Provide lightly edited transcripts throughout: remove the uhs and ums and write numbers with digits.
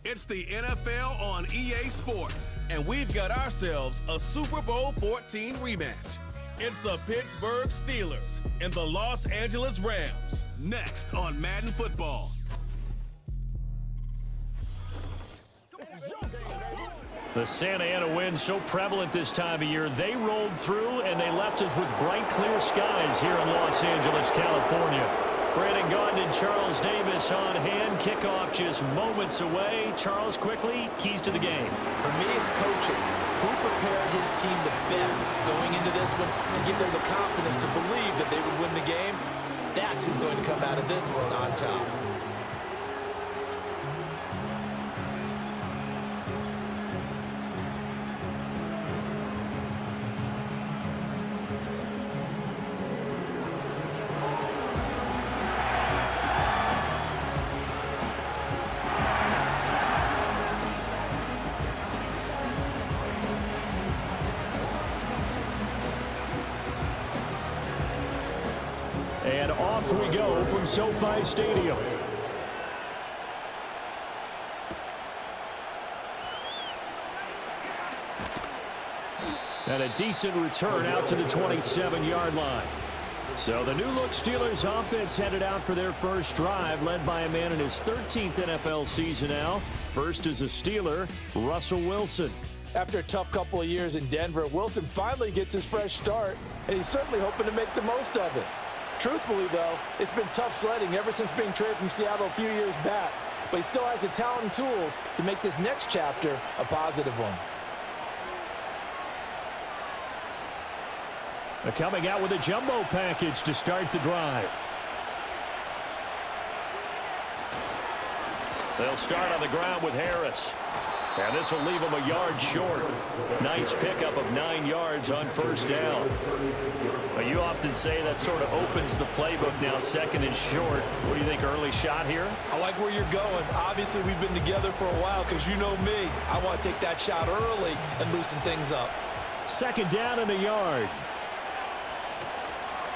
It's the NFL on EA Sports. And we've got ourselves a Super Bowl 14 rematch. It's the Pittsburgh Steelers and the Los Angeles Rams. Next on Madden Football. The Santa Ana wind so prevalent this time of year, they rolled through and they left us with bright, clear skies here in Los Angeles, California. Brandon Gaudin and Charles Davis on hand. Kickoff just moments away. Charles, quickly, keys to the game. For me, it's coaching. Who prepared his team the best going into this one to give them the confidence to believe that they would win the game? That's who's going to come out of this one on top. And off we go from SoFi Stadium. And a decent return out to the 27-yard line. So the new-look Steelers offense headed out for their first drive, led by a man in his 13th NFL season now. First as a Steeler, Russell Wilson. After a tough couple of years in Denver, Wilson finally gets his fresh start, and he's certainly hoping to make the most of it. Truthfully, though, it's been tough sledding ever since being traded from Seattle a few years back, but he still has the talent and tools to make this next chapter a positive one. They're coming out with a jumbo package to start the drive. They'll start on the ground with Harris. And this will leave him a yard short. Nice pickup of 9 yards on first down. But you often say that sort of opens the playbook now, second and short. What do you think, early shot here? I like where you're going. Obviously, we've been together for a while because you know me. I want to take that shot early and loosen things up. Second down and a yard.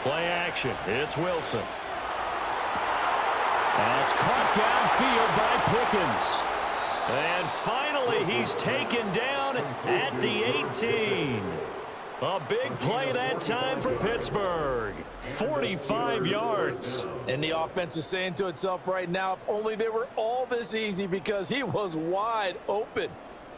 Play action. It's Wilson. That's caught downfield by Pickens. And finally, he's taken down at the 18. A big play that time for Pittsburgh. 45 yards. And the offense is saying to itself right now, if only they were all this easy, because he was wide open.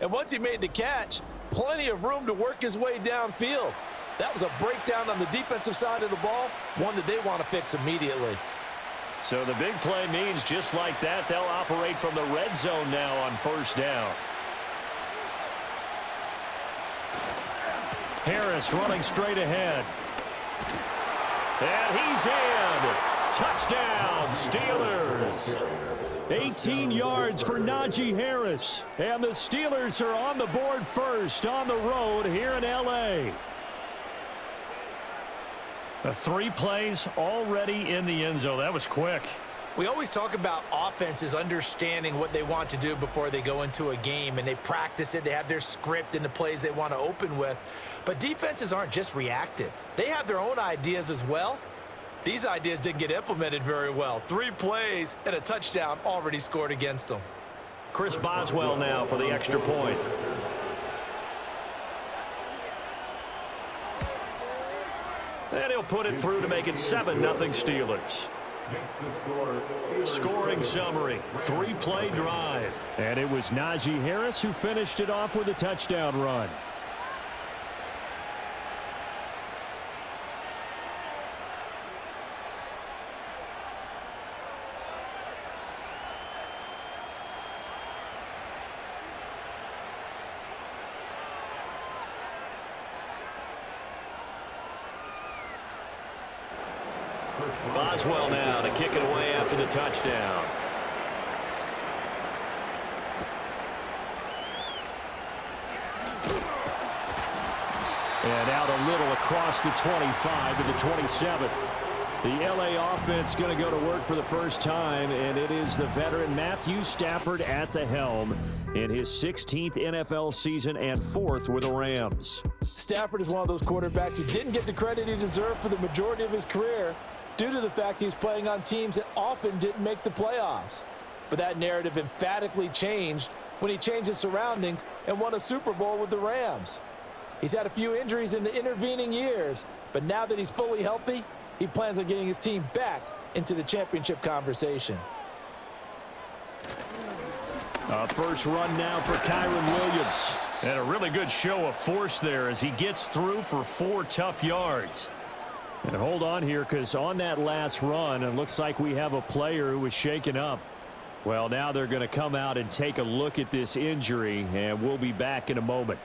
And once he made the catch, plenty of room to work his way downfield. That was a breakdown on the defensive side of the ball, one that they want to fix immediately. So the big play means just like that, they'll operate from the red zone now on first down. Harris running straight ahead. And he's in. Touchdown, Steelers. 18 yards for Najee Harris. And the Steelers are on the board first on the road here in L.A. 3 plays already in the end zone. That was quick. We always talk about offenses understanding what they want to do before they go into a game, and they practice it. They have their script and the plays they want to open with. But defenses aren't just reactive. They have their own ideas as well. These ideas didn't get implemented very well. 3 plays and a touchdown already scored against them. Chris Boswell now for the extra point. And he'll put it through to make it 7-0 Steelers. Scoring summary, 3-play drive. And it was Najee Harris who finished it off with a touchdown run. Boswell now to kick it away after the touchdown. And out a little across the 25 to the 27. The L.A. offense going to go to work for the first time, and it is the veteran Matthew Stafford at the helm in his 16th NFL season and 4th with the Rams. Stafford is one of those quarterbacks who didn't get the credit he deserved for the majority of his career due to the fact he was playing on teams that often didn't make the playoffs. But that narrative emphatically changed when he changed his surroundings and won a Super Bowl with the Rams. He's had a few injuries in the intervening years, but now that he's fully healthy, he plans on getting his team back into the championship conversation. First run now for Kyron Williams. And a really good show of force there as he gets through for 4 tough yards. And hold on here, because on that last run, it looks like we have a player who was shaken up. Well, now they're going to come out and take a look at this injury, and we'll be back in a moment.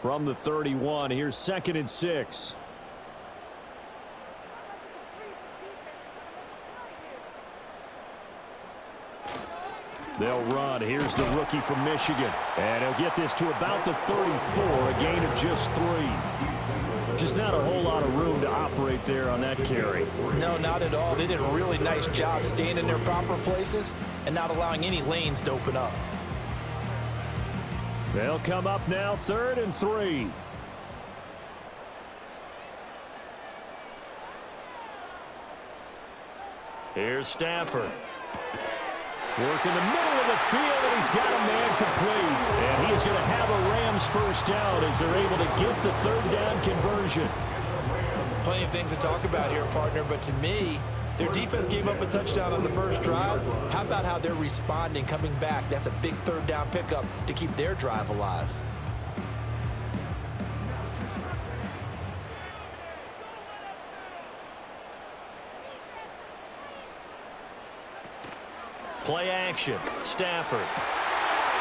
From the 31, here's 2nd and 6. They'll run. Here's the rookie from Michigan. And he'll get this to about the 34, a gain of just 3. Just not a whole lot of room to operate there on that carry. No, not at all. They did a really nice job staying in their proper places and not allowing any lanes to open up. They'll come up now, 3rd and 3. Here's Stafford. Work in the middle of the field, and he's got a man complete. And he's going to have a Rams first down as they're able to get the 3rd down conversion. Plenty of things to talk about here, partner, but to me, their defense gave up a touchdown on the first drive. How about how they're responding, coming back? That's a big 3rd down pickup to keep their drive alive. Play action. Stafford.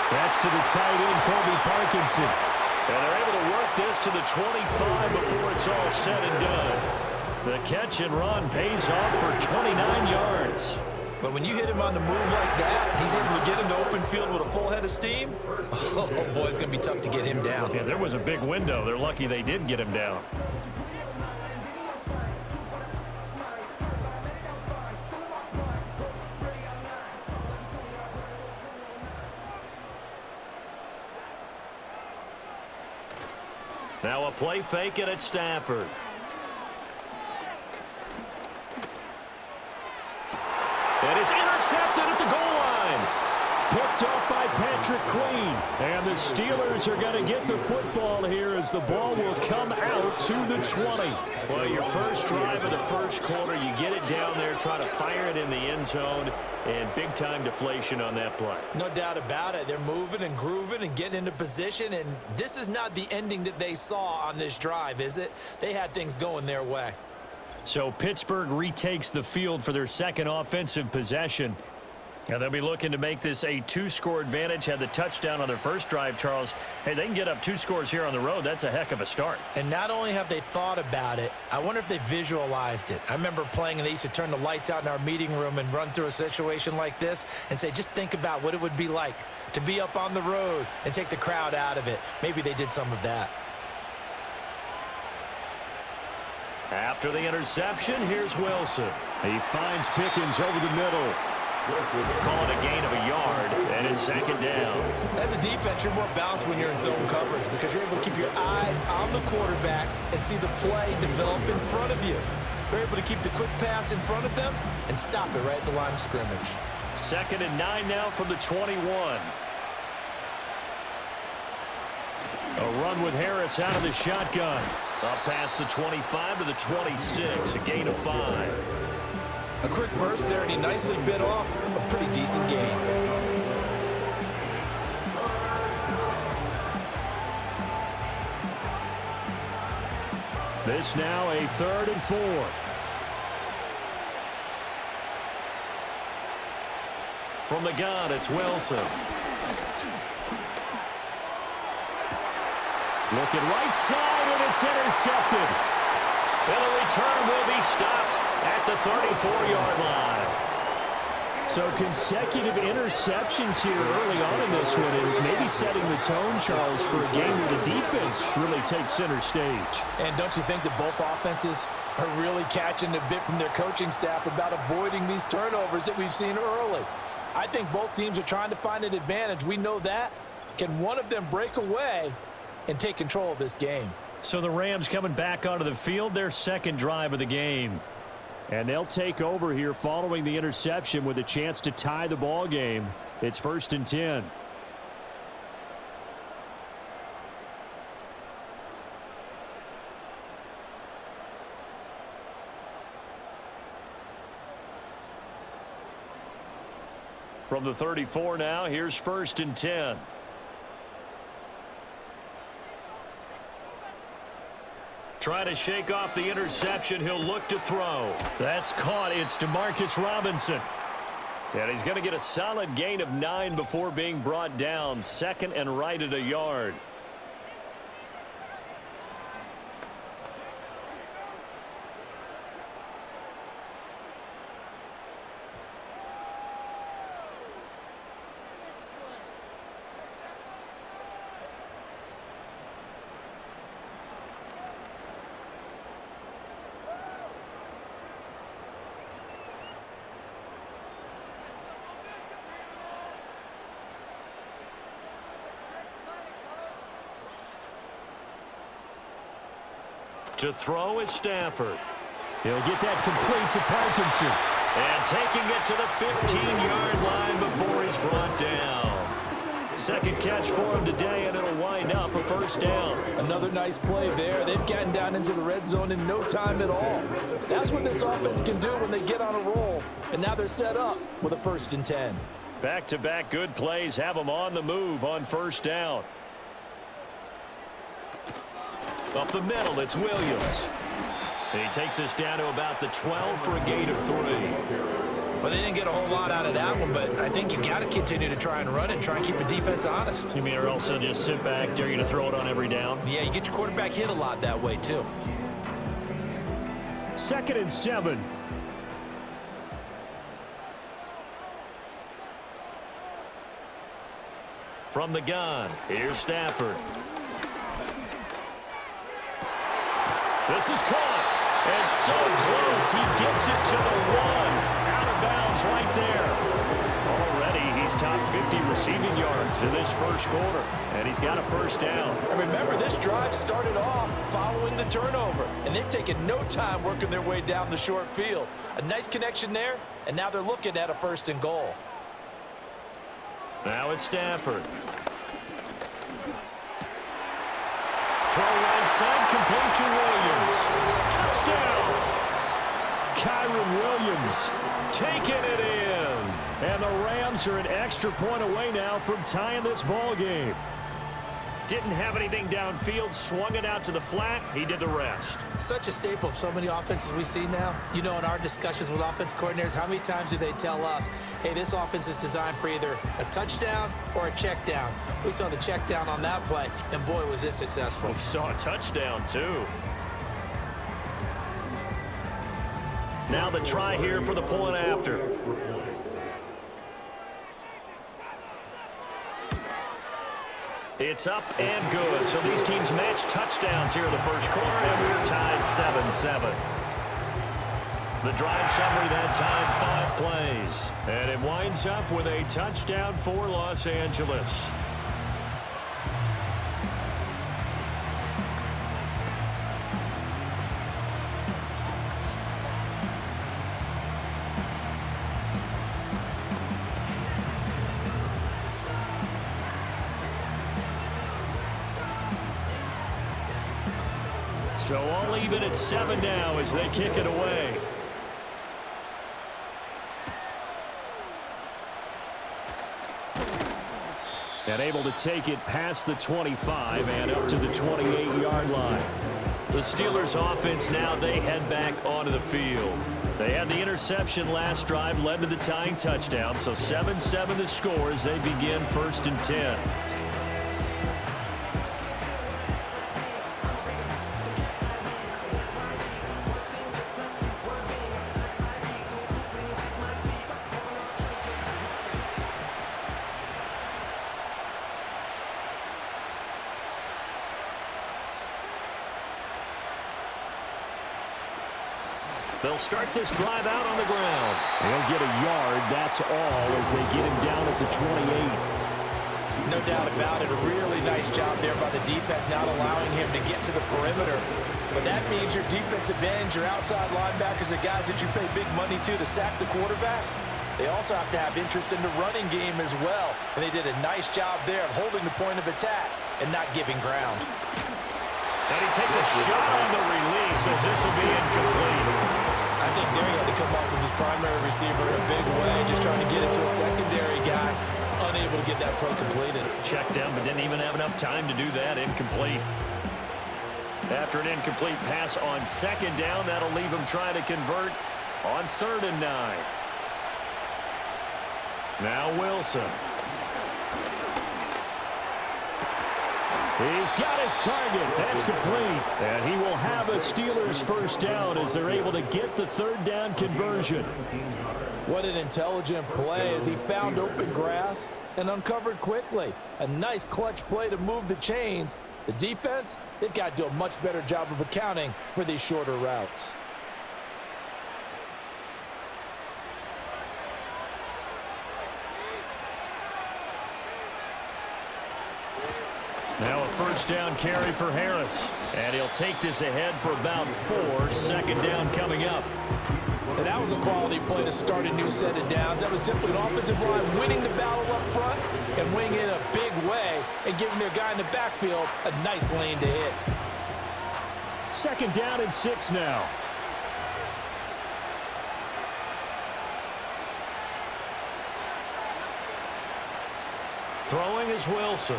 That's to the tight end, Colby Parkinson. And they're able to work this to the 25 before it's all said and done. The catch and run pays off for 29 yards. But when you hit him on the move like that, he's able to get into open field with a full head of steam. Oh, boy, it's going to be tough to get him down. Yeah, there was a big window. They're lucky they did get him down. Now a play fake it at Stafford. And it's intercepted at the goal line. Picked up by Patrick Queen. And the Steelers are going to get the football here as the ball will come out to the 20. Well, your first drive of the first quarter, you get it down there, try to fire it in the end zone, and big-time deflation on that play. No doubt about it. They're moving and grooving and getting into position, and this is not the ending that they saw on this drive, is it? They had things going their way. So Pittsburgh retakes the field for their second offensive possession. And they'll be looking to make this a 2-score advantage. Had the touchdown on their first drive, Charles. Hey, they can get up 2 scores here on the road. That's a heck of a start. And not only have they thought about it, I wonder if they visualized it. I remember playing, and they used to turn the lights out in our meeting room and run through a situation like this and say, just think about what it would be like to be up on the road and take the crowd out of it. Maybe they did some of that. After the interception, here's Wilson. He finds Pickens over the middle. Call it a gain of a yard, and it's 2nd down. As a defense, you're more balanced when you're in zone coverage because you're able to keep your eyes on the quarterback and see the play develop in front of you. They're able to keep the quick pass in front of them and stop it right at the line of scrimmage. 2nd and 9 now from the 21. A run with Harris out of the shotgun. Up past the 25 to the 26, a gain of 5. A quick burst there, and he nicely bit off a pretty decent gain. This now a 3rd and 4. From the gun, it's Wilson. Looking right side, and it's intercepted. And the return will be stopped at the 34-yard line. So consecutive interceptions here early on in this one, and maybe setting the tone, Charles, for a game where the defense really takes center stage. And don't you think that both offenses are really catching a bit from their coaching staff about avoiding these turnovers that we've seen early? I think both teams are trying to find an advantage. We know that. Can one of them break away and take control of this game? So the Rams coming back onto the field, their second drive of the game. And they'll take over here following the interception with a chance to tie the ball game. It's 1st and 10. From the 34 now, here's 1st and 10. Trying to shake off the interception. He'll look to throw. That's caught. It's Demarcus Robinson. And he's going to get a solid gain of 9 before being brought down. 2nd and right at a yard. To throw is Stafford. He'll get that complete to Parkinson. And taking it to the 15-yard line before he's brought down. Second catch for him today, and it'll wind up a 1st down. Another nice play there. They've gotten down into the red zone in no time at all. That's what this offense can do when they get on a roll. And now they're set up with a 1st and 10. Back-to-back good plays have them on the move on 1st down. Up the middle, it's Williams. And he takes us down to about the 12 for a gain of 3. Well, they didn't get a whole lot out of that one, but I think you got to continue to try and run and try and keep the defense honest. You mean, or else they'll just sit back, they're going to throw it on every down? Yeah, you get your quarterback hit a lot that way, too. 2nd and 7. From the gun, here's Stafford. This is caught. And so close. He gets it to the 1. Out of bounds right there. Already he's top 50 receiving yards in this 1st quarter. And he's got a 1st down. And remember, this drive started off following the turnover. And they've taken no time working their way down the short field. A nice connection there. And now they're looking at a 1st and goal. Now it's Stafford. Throw right side, complete to Williams. Touchdown! Kyron Williams taking it in. And the Rams are an extra point away now from tying this ball game. Didn't have anything downfield, swung it out to the flat. He did the rest. Such a staple of so many offenses we see now. You know, in our discussions with offense coordinators, how many times do they tell us, hey, this offense is designed for either a touchdown or a check down. We saw the check down on that play, and boy, was it successful. We saw a touchdown, too. Now the try here for the point after. It's up and good. So these teams match touchdowns here in the 1st quarter, and we're tied 7-7. The drive summary that time, 5 plays. And it winds up with a touchdown for Los Angeles. So all even at 7 now as they kick it away. And able to take it past the 25 and up to the 28-yard line. The Steelers offense now, they head back onto the field. They had the interception last drive, led to the tying touchdown. So 7-7 the score as they begin 1st and 10. They'll start this drive out on the ground. They'll get a yard, that's all, as they get him down at the 28. No doubt about it. A really nice job there by the defense, not allowing him to get to the perimeter. But that means your defensive ends, your outside linebackers, the guys that you pay big money to sack the quarterback, they also have to have interest in the running game as well. And they did a nice job there of holding the point of attack and not giving ground. And he takes a shot on the release as this will be incomplete. I think there he had to come off of his primary receiver in a big way, just trying to get it to a secondary guy, unable to get that play completed. Checked down, but didn't even have enough time to do that. Incomplete. After an incomplete pass on second down, that'll leave him trying to convert on 3rd and 9. Now Wilson. He's got his target. That's complete. And he will have a Steelers first down as they're able to get the 3rd down conversion. What an intelligent play as he found open grass and uncovered quickly. A nice clutch play to move the chains. The defense, they've got to do a much better job of accounting for these shorter routes. Now a first down carry for Harris. And he'll take this ahead for about 4. 2nd down coming up. And that was a quality play to start a new set of downs. That was simply an offensive line winning the battle up front and winning in a big way and giving their guy in the backfield a nice lane to hit. 2nd down and 6 now. Throwing is Wilson.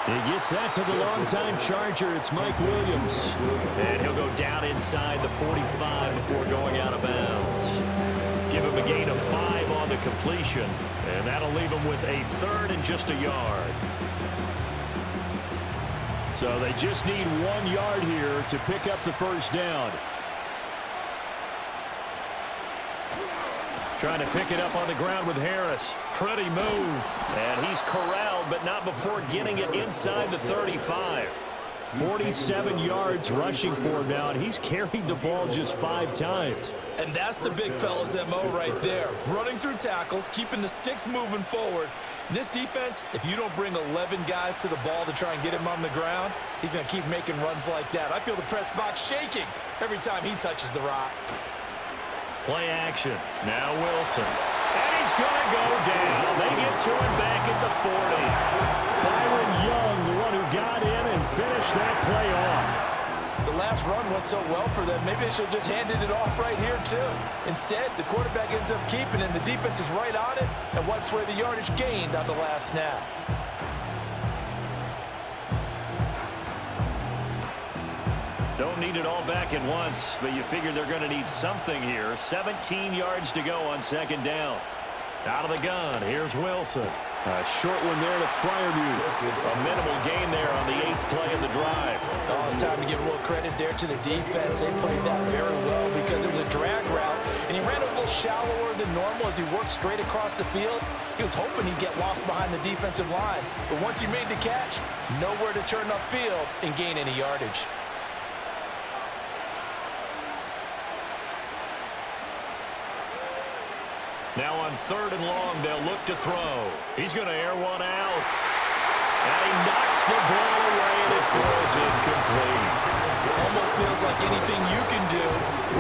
He gets that to the longtime Charger. It's Mike Williams. And he'll go down inside the 45 before going out of bounds. Give him a gain of 5 on the completion. And that'll leave him with a 3rd and just a yard. So they just need 1 yard here to pick up the first down. Trying to pick it up on the ground with Harris. Pretty move. And he's corralled, but not before getting it inside the 35. 47 yards rushing for him now, and he's carried the ball just 5 times. And that's the big fella's MO right there. Running through tackles, keeping the sticks moving forward. This defense, if you don't bring 11 guys to the ball to try and get him on the ground, he's going to keep making runs like that. I feel the press box shaking every time he touches the rock. Play action. Now Wilson. And he's going to go down. They get to him back at the 40. Byron Young, the one who got in and finished that play off. The last run went so well for them, maybe they should have just handed it off right here, too. Instead, the quarterback ends up keeping it, and the defense is right on it and wipes away the yardage gained on the last snap. Don't need it all back at once, but you figure they're going to need something here. 17 yards to go on 2nd down. Out of the gun, here's Wilson. A short one there to Freiermuth. A minimal gain there on the 8th play of the drive. Oh, it's time to give a little credit there to the defense. They played that very well because it was a drag route, and he ran a little shallower than normal as he worked straight across the field. He was hoping he'd get lost behind the defensive line, but once he made the catch, nowhere to turn upfield and gain any yardage. Now on 3rd and long, they'll look to throw. He's going to air one out. And he knocks the ball away, and it throws incomplete. Almost feels like anything you can do,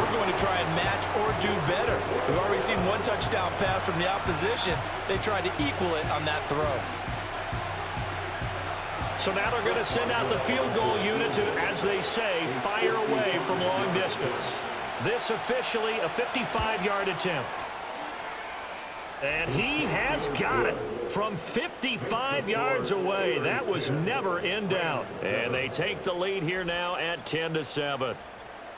we're going to try and match or do better. We've already seen 1 touchdown pass from the opposition. They tried to equal it on that throw. So now they're going to send out the field goal unit to, as they say, fire away from long distance. This officially a 55-yard attempt. And he has got it from 55 yards away. That was never in doubt. And they take the lead here now at 10-7.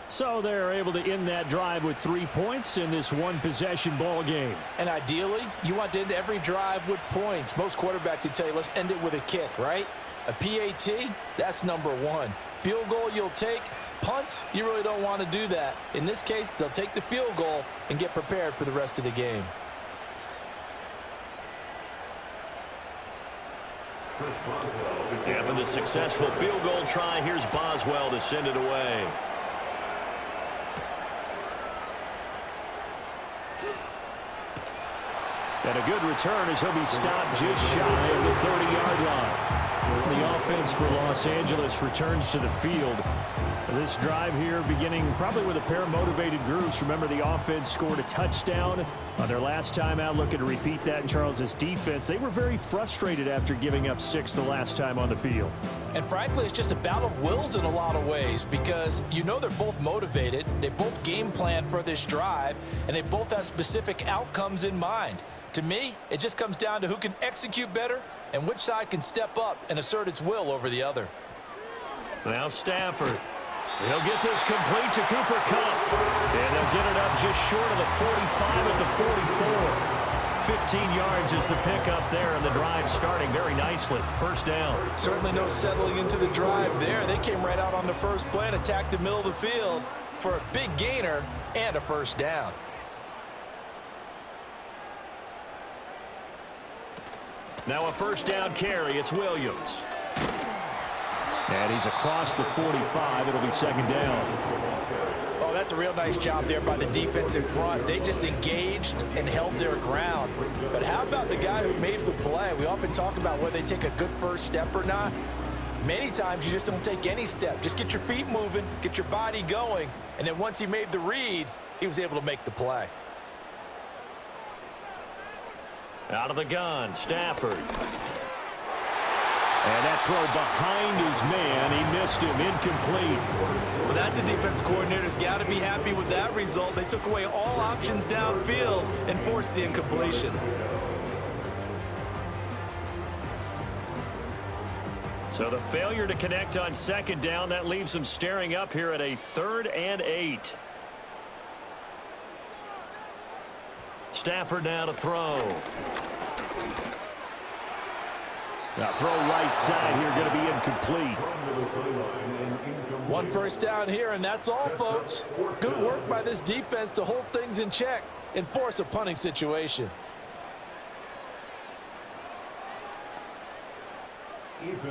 So they're able to end that drive with 3 points in this 1-possession ball game. And ideally, you want to end every drive with points. Most quarterbacks would tell you, let's end it with a kick, right? A PAT, that's number 1. Field goal you'll take. Punts, you really don't want to do that. In this case, they'll take the field goal and get prepared for the rest of the game. After the successful field goal try, here's Boswell to send it away. And a good return as he'll be stopped just shy of the 30-yard line. The offense for Los Angeles returns to the field. This drive here beginning probably with a pair of motivated groups. Remember, the offense scored a touchdown on their last time out. Looking to repeat that in Charles' defense. They were very frustrated after giving up 6 the last time on the field. And frankly, it's just a battle of wills in a lot of ways because you know they're both motivated. They both game plan for this drive, and they both have specific outcomes in mind. To me, it just comes down to who can execute better and which side can step up and assert its will over the other. Now Stafford. He'll get this complete to Cooper Kupp. And they'll get it up just short of the 45 at the 44. 15 yards is the pickup there, and the drive starting very nicely. First down. Certainly no settling into the drive there. They came right out on the first play and attacked the middle of the field for a big gainer and a first down. Now a first down carry. It's Williams. And he's across the 45. It'll be second down. Oh, that's a real nice job there by the defense in front. They just engaged and held their ground. But how about the guy who made the play? We often talk about whether they take a good first step or not. Many times you just don't take any step. Just get your feet moving, get your body going, and then once he made the read, he was able to make the play. Out of the gun, Stafford. And that throw behind his man. He missed him. Incomplete. Well, that's a defense coordinator's got to be happy with that result. They took away all options downfield and forced the incompletion. So the failure to connect on second down, that leaves them staring up here at a 3rd and 8. Stafford now to throw. Now throw right side here, going to be incomplete. One first down here, and that's all, folks. Good work by this defense to hold things in check and force a punting situation.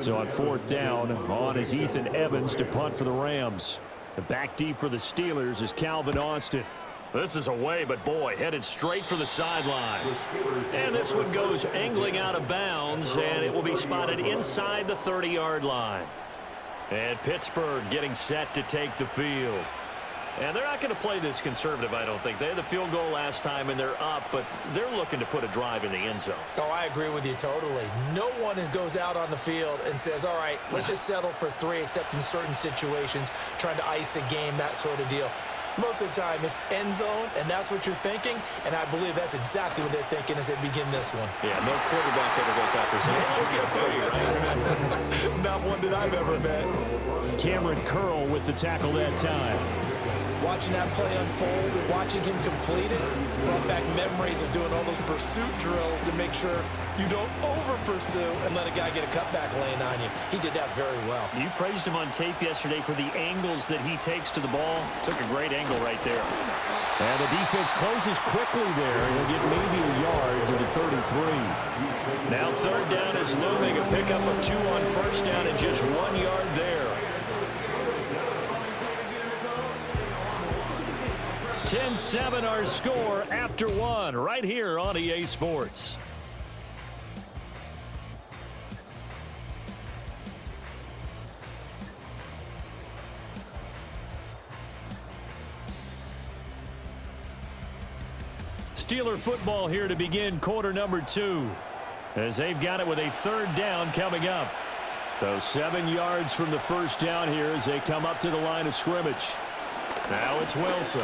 So on 4th down, on is Ethan Evans to punt for the Rams. The back deep for the Steelers is Calvin Austin. This is away, but boy, headed straight for the sidelines. And this one goes angling out of bounds, and it will be spotted inside the 30-yard line. And Pittsburgh getting set to take the field. And they're not going to play this conservative, I don't think. They had the field goal last time, and they're up, but they're looking to put a drive in the end zone. Oh, I agree with you totally. No one goes out on the field and says, all right, let's just settle for 3, except in certain situations, trying to ice a game, that sort of deal. Most of the time, it's end zone, and that's what you're thinking, and I believe that's exactly what they're thinking as they begin this one. Yeah, no quarterback ever goes out there saying, hey, let's get 3, right? Not one that I've ever met. Cameron Curl with the tackle that time. Watching that play unfold and watching him complete it brought back memories of doing all those pursuit drills to make sure you don't over-pursue and let a guy get a cutback lane on you. He did that very well. You praised him on tape yesterday for the angles that he takes to the ball. Took a great angle right there. And the defense closes quickly there. He'll get maybe a yard to the 33. Now 3rd down is looming. A pickup of 2 on first down and just 1 yard there. 10-7 our score after 1 right here on EA Sports. Steeler football here to begin quarter number 2 as they've got it with a 3rd down coming up. So 7 yards from the first down here as they come up to the line of scrimmage. Now it's Wilson.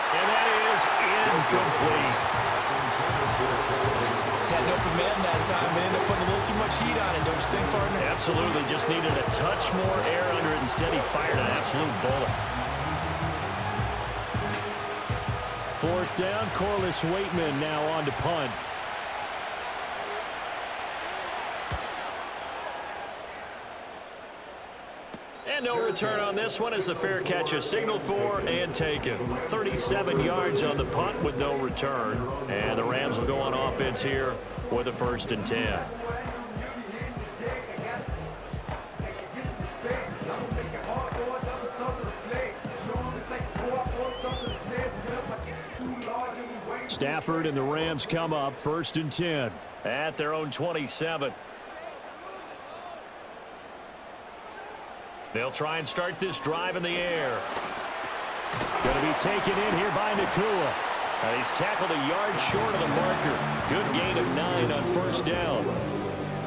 And that is incomplete. Had an open man that time. They ended up putting a little too much heat on it, don't you think, partner? Absolutely. Just needed a touch more air under it. Instead, he fired an absolute bullet. 4th down, Corliss Waitman now on to punt. And no return on this one as the fair catch is signaled for and taken. 37 yards on the punt with no return. And the Rams will go on offense here with a 1st and 10. Stafford and the Rams come up 1st and 10. At their own 27. They'll try and start this drive in the air. Going to be taken in here by Nakua. And he's tackled a yard short of the marker. Good gain of 9 on 1st down.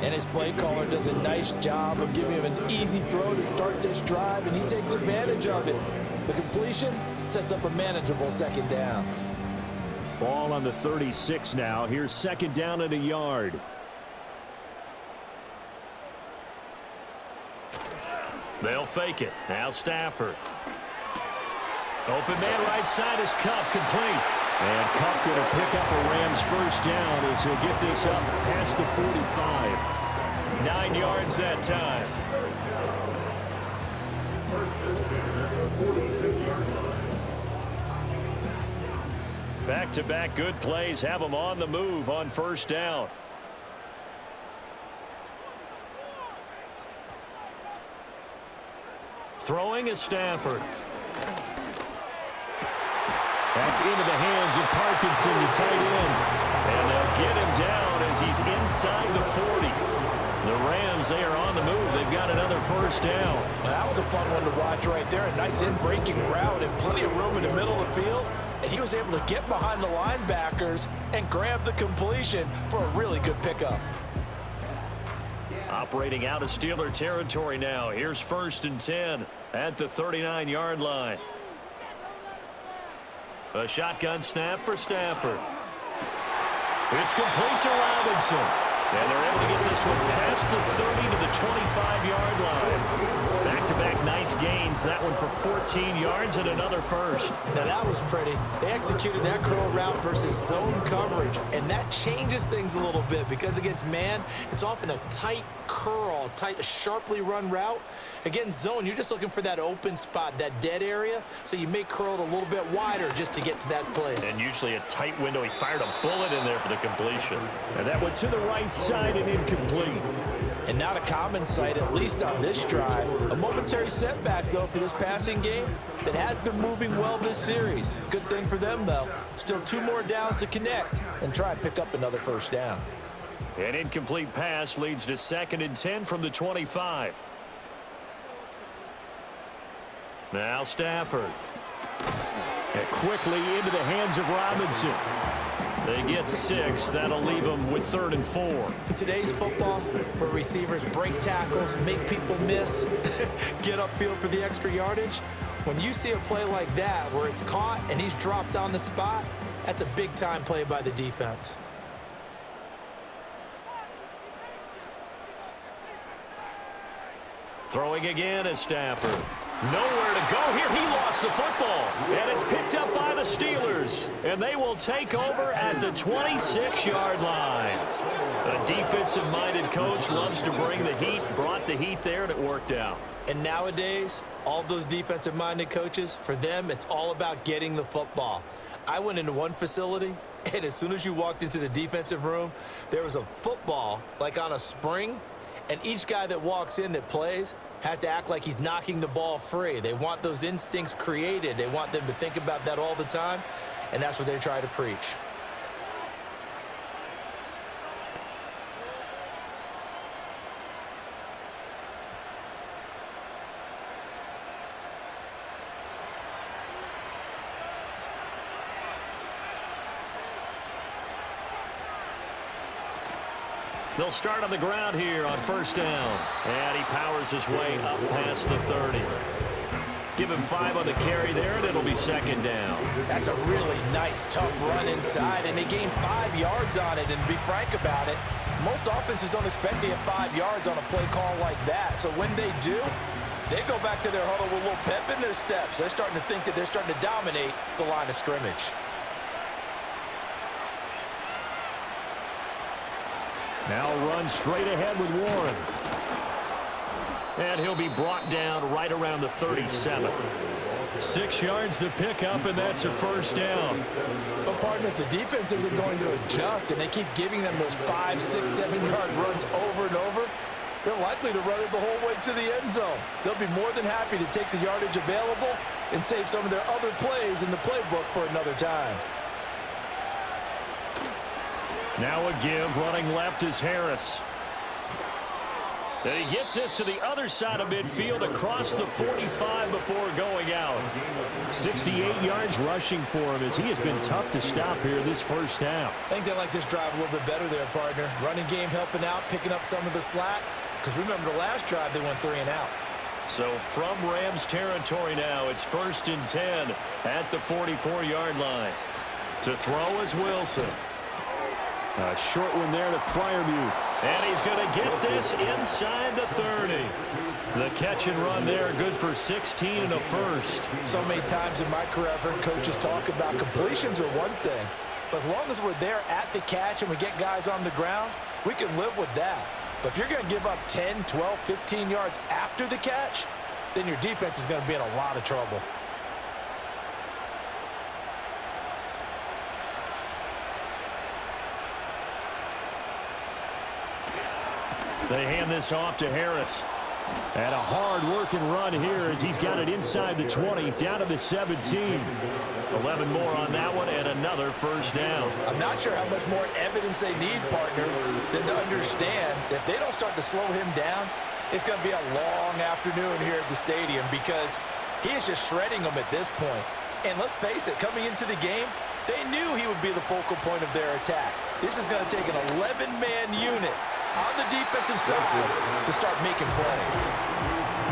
And his play caller does a nice job of giving him an easy throw to start this drive, and he takes advantage of it. The completion sets up a manageable 2nd down. Ball on the 36 now. Here's 2nd down and a yard. They'll fake it. Now Stafford. Open man right side is Cup, complete. And Cup going to pick up a Rams 1st down as he'll get this up past the 45. 9 yards that time. Back-to-back good plays have them on the move on 1st down. Throwing is Stafford. That's into the hands of Parkinson, the tight end. And they'll get him down as he's inside the 40. The Rams, they are on the move. They've got another 1st down. Well, that was a fun one to watch right there. A nice in-breaking route and plenty of room in the middle of the field. And he was able to get behind the linebackers and grab the completion for a really good pickup. Operating out of Steeler territory now. Here's 1st and 10 at the 39-yard line. A shotgun snap for Stafford. It's complete to Robinson. And they're able to get this one past the 30 to the 25-yard line. Back-to-back nice gains. That one for 14 yards and another 1st. Now that was pretty. They executed that curl route versus zone coverage, and that changes things a little bit because against man, it's often a tight curl, tight, sharply run route. Against zone, you're just looking for that open spot, that dead area, so you may curl it a little bit wider just to get to that place. And usually a tight window. He fired a bullet in there for the completion. And that went to the right side and incomplete. And not a common sight, at least on this drive. A momentary setback, though, for this passing game that has been moving well this series. Good thing for them, though. Still 2 more downs to connect and try and pick up another 1st down. An incomplete pass leads to 2nd and 10 from the 25. Now Stafford. And quickly into the hands of Robinson. They get 6. That'll leave them with 3rd and 4. In today's football, where receivers break tackles, make people miss, get upfield for the extra yardage, when you see a play like that where it's caught and he's dropped on the spot, that's a big-time play by the defense. Throwing again is Stafford. Nowhere to go here. He lost the football. And it's picked up by the Steelers. And they will take over at the 26-yard line. A defensive-minded coach loves to bring the heat. Brought the heat there, and it worked out. And nowadays, all those defensive-minded coaches, for them, it's all about getting the football. I went into one facility, and as soon as you walked into the defensive room, there was a football, like on a spring, and each guy that walks in that plays has to act like he's knocking the ball free. They want those instincts created. They want them to think about that all the time, and that's what they try to preach. They'll start on the ground here on 1st down. And he powers his way up past the 30. Give him 5 on the carry there, and it'll be 2nd down. That's a really nice, tough run inside, and they gained 5 yards on it. And to be frank about it, most offenses don't expect to get 5 yards on a play call like that. So when they do, they go back to their huddle with a little pep in their steps. They're starting to think that they're starting to dominate the line of scrimmage. Now run straight ahead with Warren. And he'll be brought down right around the 37. 6 yards to pick up, and that's a 1st down. But, partner, if the defense isn't going to adjust and they keep giving them those 5, 6, 7-yard runs over and over, they're likely to run it the whole way to the end zone. They'll be more than happy to take the yardage available and save some of their other plays in the playbook for another time. Now a give. Running left is Harris. And he gets this to the other side of midfield across the 45 before going out. 68 yards rushing for him as he has been tough to stop here this first half. I think they like this drive a little bit better there, partner. Running game helping out, picking up some of the slack. Because remember, the last drive they went 3 and out. So from Rams territory now, it's 1st and 10 at the 44-yard line. To throw is Wilson. A short one there to Freiermuth. And he's going to get this inside the 30. The catch and run there, good for 16 and a first. So many times in my career, I've heard coaches talk about completions are one thing. But as long as we're there at the catch and we get guys on the ground, we can live with that. But if you're going to give up 10, 12, 15 yards after the catch, then your defense is going to be in a lot of trouble. They hand this off to Harris. And a hard-working run here as he's got it inside the 20, down to the 17. 11 more on that one and another first down. I'm not sure how much more evidence they need, partner, than to understand that if they don't start to slow him down, it's going to be a long afternoon here at the stadium because he is just shredding them at this point. And let's face it, coming into the game, they knew he would be the focal point of their attack. This is going to take an 11-man unit on the defensive side to start making plays.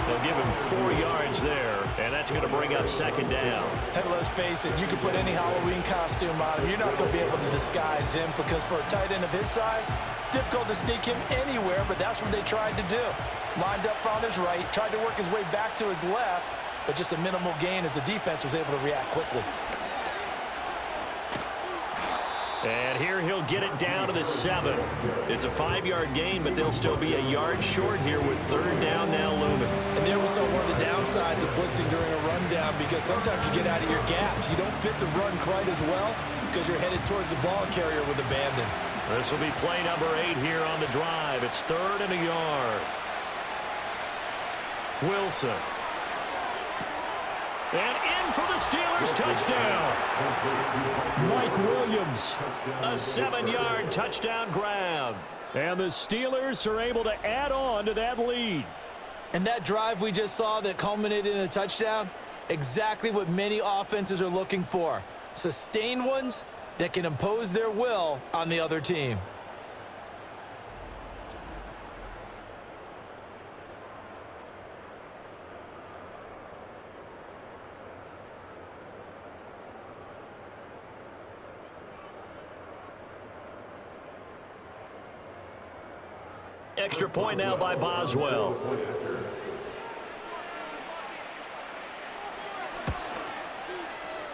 They'll give him 4 yards there, and that's going to bring up 2nd down. And let's face it, you can put any Halloween costume on him. You're not going to be able to disguise him because for a tight end of his size, difficult to sneak him anywhere, but that's what they tried to do. Lined up on his right, tried to work his way back to his left, but just a minimal gain as the defense was able to react quickly. And here he'll get it down to the 7. It's a 5-yard gain, but they'll still be a yard short here with 3rd down now looming. And there was one of the downsides of blitzing during a rundown because sometimes you get out of your gaps. You don't fit the run quite as well because you're headed towards the ball carrier with abandon. This will be play number 8 here on the drive. It's 3rd and a yard. Wilson. And in for the Steelers touchdown. Mike Williams. A 7-yard touchdown grab. And the Steelers are able to add on to that lead. And that drive we just saw that culminated in a touchdown, exactly what many offenses are looking for. Sustained ones that can impose their will on the other team. Extra point now by Boswell.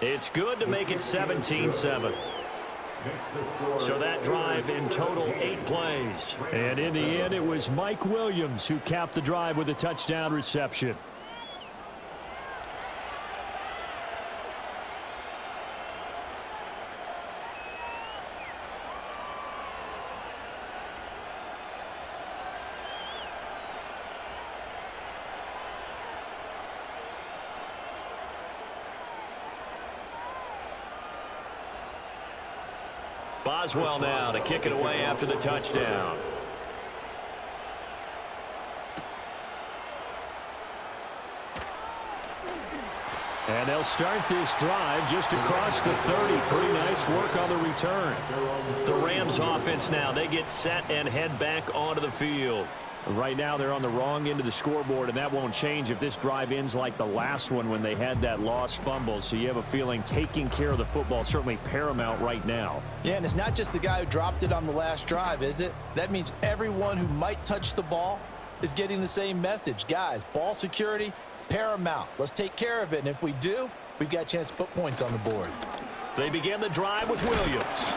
It's good to make it 17-7. So that drive in total 8 plays. And in the end, it was Mike Williams who capped the drive with a touchdown reception. Boswell now to kick it away after the touchdown. And they'll start this drive just across the 30. Pretty nice work on the return. The Rams offense now, they get set and head back onto the field. Right now they're on the wrong end of the scoreboard, and that won't change if this drive ends like the last one when they had that lost fumble. So you have a feeling taking care of the football is certainly paramount right now. Yeah, and it's not just the guy who dropped it on the last drive, is it? That means everyone who might touch the ball is getting the same message. Guys, ball security, paramount. Let's take care of it, and if we do, we've got a chance to put points on the board. They begin the drive with Williams.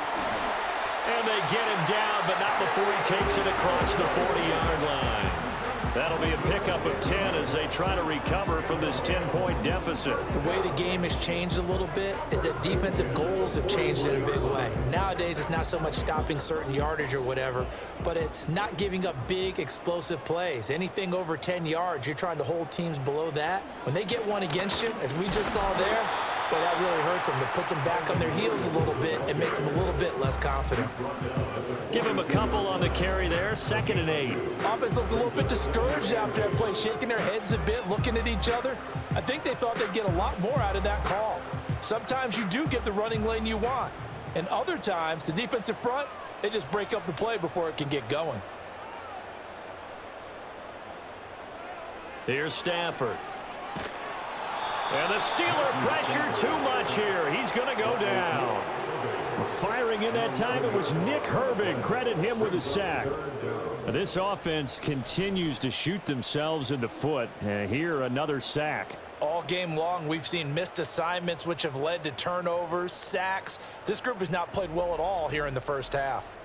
And they get him down, but not before he takes it across the 40-yard line. That'll be a pickup of 10 as they try to recover from this 10-point deficit. The way the game has changed a little bit is that defensive goals have changed in a big way. Nowadays, it's not so much stopping certain yardage or whatever, but it's not giving up big, explosive plays. Anything over 10 yards, you're trying to hold teams below that. When they get one against you, as we just saw there, But that really hurts them. It puts them back on their heels a little bit and makes them a little bit less confident. Give him a couple on the carry there, 2nd and 8. Offense looked a little bit discouraged after that play, shaking their heads a bit, looking at each other. I think they thought they'd get a lot more out of that call. Sometimes you do get the running lane you want. And other times, the defensive front, they just break up the play before it can get going. Here's Stafford. And the Steeler pressure too much here. He's going to go down. Firing in that time, it was Nick Herbig. Credit him with a sack. This offense continues to shoot themselves in the foot. And here, another sack. All game long, we've seen missed assignments, which have led to turnovers, sacks. This group has not played well at all here in the first half.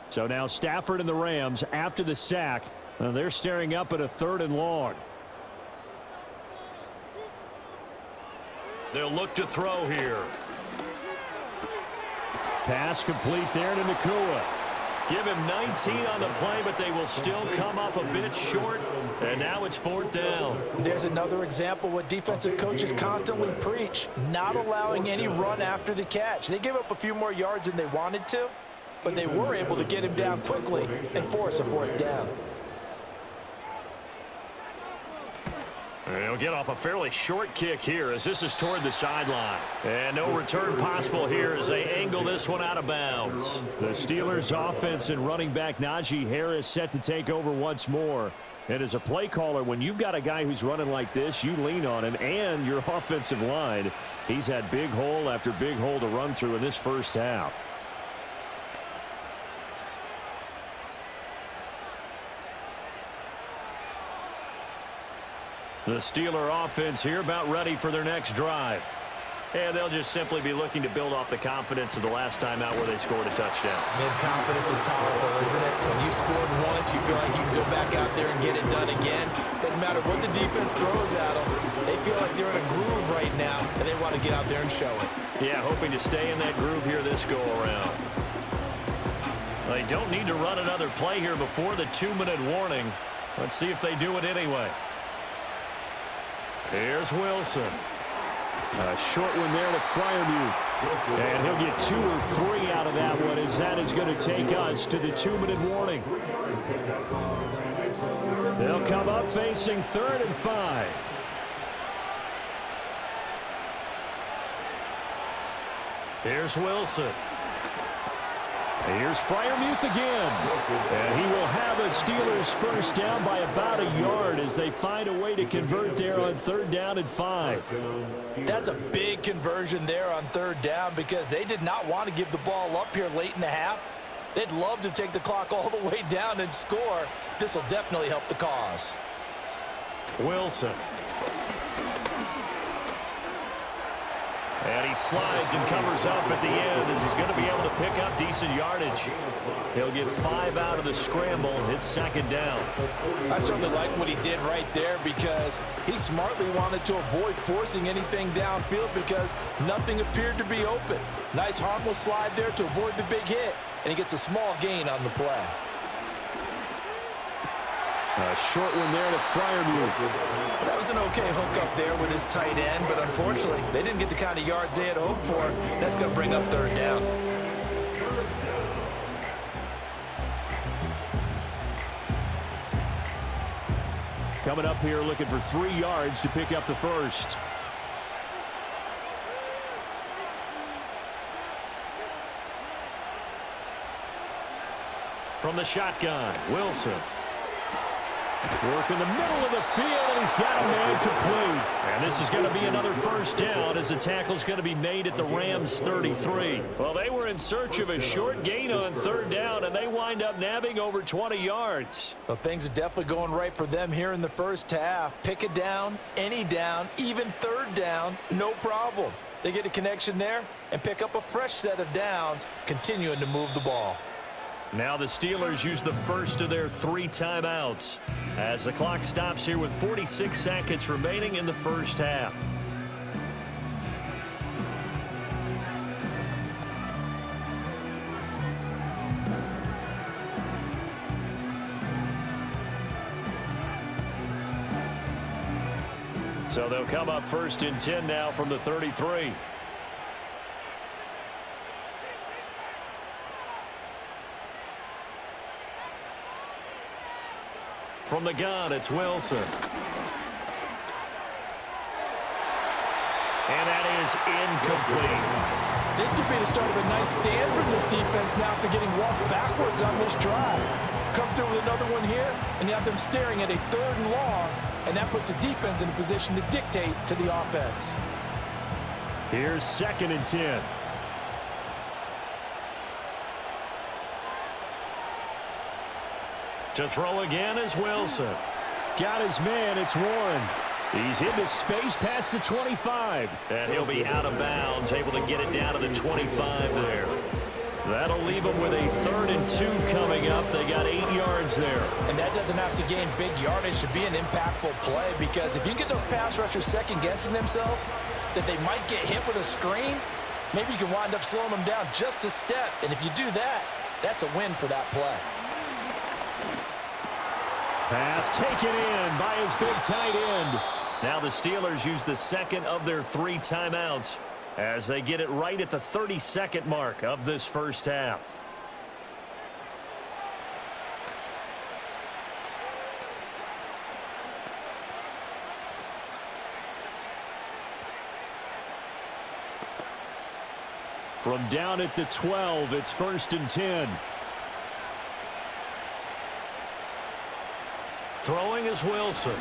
So now Stafford and the Rams, after the sack, they're staring up at a 3rd and long. They'll look to throw here. Pass complete there to Nakua. Give him 19 on the play, but they will still come up a bit short. And now it's 4th down. There's another example what defensive coaches constantly preach, not allowing any run after the catch. They gave up a few more yards than they wanted to, but they were able to get him down quickly and force a 4th down. And he'll get off a fairly short kick here as this is toward the sideline. And no return possible here as they angle this one out of bounds. The Steelers offense and running back Najee Harris set to take over once more. And as a play caller, when you've got a guy who's running like this, you lean on him and your offensive line. He's had big hole after big hole to run through in this first half. The Steeler offense here about ready for their next drive. And they'll just simply be looking to build off the confidence of the last time out where they scored a touchdown. Confidence is powerful, isn't it? When you scored once, you feel like you can go back out there and get it done again. Doesn't matter what the defense throws at them. They feel like they're in a groove right now, and they want to get out there and show it. Yeah, hoping to stay in that groove here this go-around. They don't need to run another play here before the 2-minute warning. Let's see if they do it anyway. Here's Wilson. A short one there to Freiermuth. And he'll get 2 or 3 out of that one as that is going to take us to the 2-minute warning. They'll come up facing 3rd and 5. Here's Wilson. Here's Freiermuth again. And he will have a Steelers first down by about a yard as they find a way to convert there on 3rd down and 5. That's a big conversion there on 3rd down because they did not want to give the ball up here late in the half. They'd love to take the clock all the way down and score. This will definitely help the cause. Wilson. And he slides and covers up at the end as he's going to be able to pick up decent yardage. He'll get 5 out of the scramble. It's 2nd down. I certainly like what he did right there because he smartly wanted to avoid forcing anything downfield because nothing appeared to be open. Nice harmless slide there to avoid the big hit, and he gets a small gain on the play. A short one there to Freiermuth. That was an okay hook up there with his tight end, but unfortunately, they didn't get the kind of yards they had hoped for. That's going to bring up 3rd down. Coming up here looking for 3 yards to pick up the first. From the shotgun, Wilson. Work in the middle of the field, and he's got a man complete. And this is going to be another first down as the tackle's going to be made at the Rams' 33. Well, they were in search of a short gain on 3rd down, and they wind up nabbing over 20 yards. Well, things are definitely going right for them here in the first half. Pick a down, any down, even 3rd down, no problem. They get a connection there and pick up a fresh set of downs, continuing to move the ball. Now the Steelers use the first of their 3 timeouts as the clock stops here with 46 seconds remaining in the first half. So they'll come up 1st and 10 now from the 33. From the gun, it's Wilson. And that is incomplete. This could be the start of a nice stand from this defense now after getting walked backwards on this drive. Come through with another one here, and you have them staring at a 3rd and long, and that puts the defense in a position to dictate to the offense. Here's 2nd and 10. To throw again is Wilson. Got his man, it's Warren. He's into space past the 25. And he'll be out of bounds, able to get it down to the 25 there. That'll leave them with a 3rd and 2 coming up. They got 8 yards there. And that doesn't have to gain big yardage to be an impactful play, because if you get those pass rushers second-guessing themselves that they might get hit with a screen, maybe you can wind up slowing them down just a step. And if you do that, that's a win for that play. Pass taken in by his big tight end. Now the Steelers use the 2nd of their 3 timeouts as they get it right at the 32nd mark of this first half. From down at the 12, it's 1st and 10. Throwing is Wilson.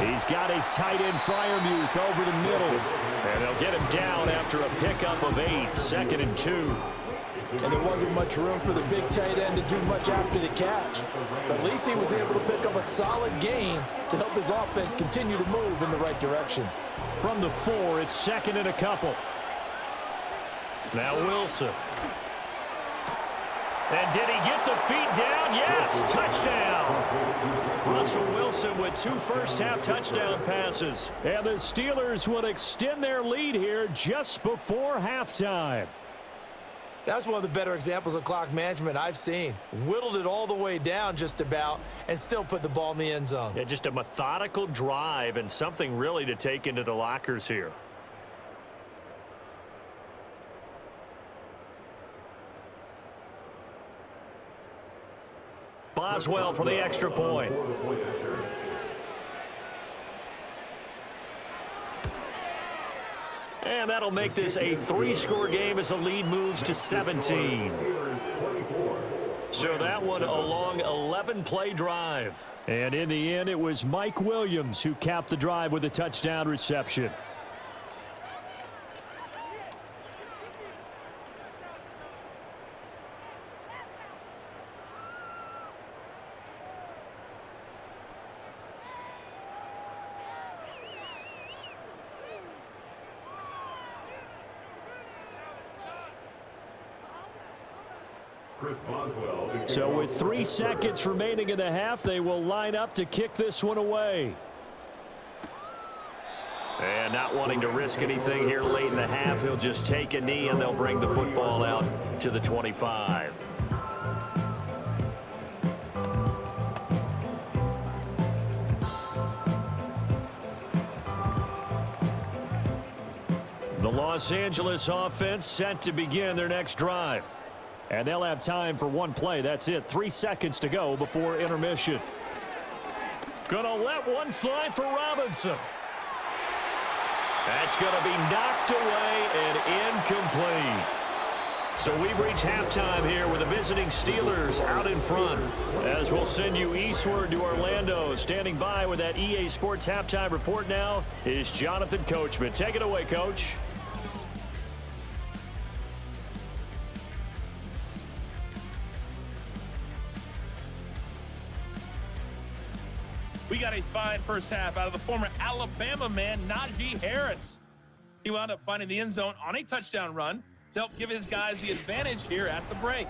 He's got his tight end Freiermuth over the middle. And they'll get him down after a pickup of 8, 2nd and 2. And there wasn't much room for the big tight end to do much after the catch. But at least he was able to pick up a solid gain to help his offense continue to move in the right direction. From the 4, it's 2nd and a couple. Now Wilson. And did he get the feet down? Yes, touchdown. Russell Wilson with 2 first-half touchdown passes. And the Steelers will extend their lead here just before halftime. That's one of the better examples of clock management I've seen. Whittled it all the way down just about and still put the ball in the end zone. Yeah, just a methodical drive and something really to take into the lockers here. Boswell for the extra point. And that'll make this a 3-score game as the lead moves to 17. So that one a long 11-play drive. And in the end, it was Mike Williams who capped the drive with a touchdown reception. So with 3 seconds remaining in the half, they will line up to kick this one away. And not wanting to risk anything here late in the half, he'll just take a knee and they'll bring the football out to the 25. The Los Angeles offense set to begin their next drive. And they'll have time for one play. That's it. 3 seconds to go before intermission. Gonna let one fly for Robinson. That's going to be knocked away and incomplete. So we've reached halftime here with the visiting Steelers out in front. As we'll send you eastward to Orlando. Standing by with that EA Sports halftime report now is Jonathan Coachman. Take it away, Coach. We got a fine first half out of the former Alabama man, Najee Harris. He wound up finding the end zone on a touchdown run to help give his guys the advantage here at the break.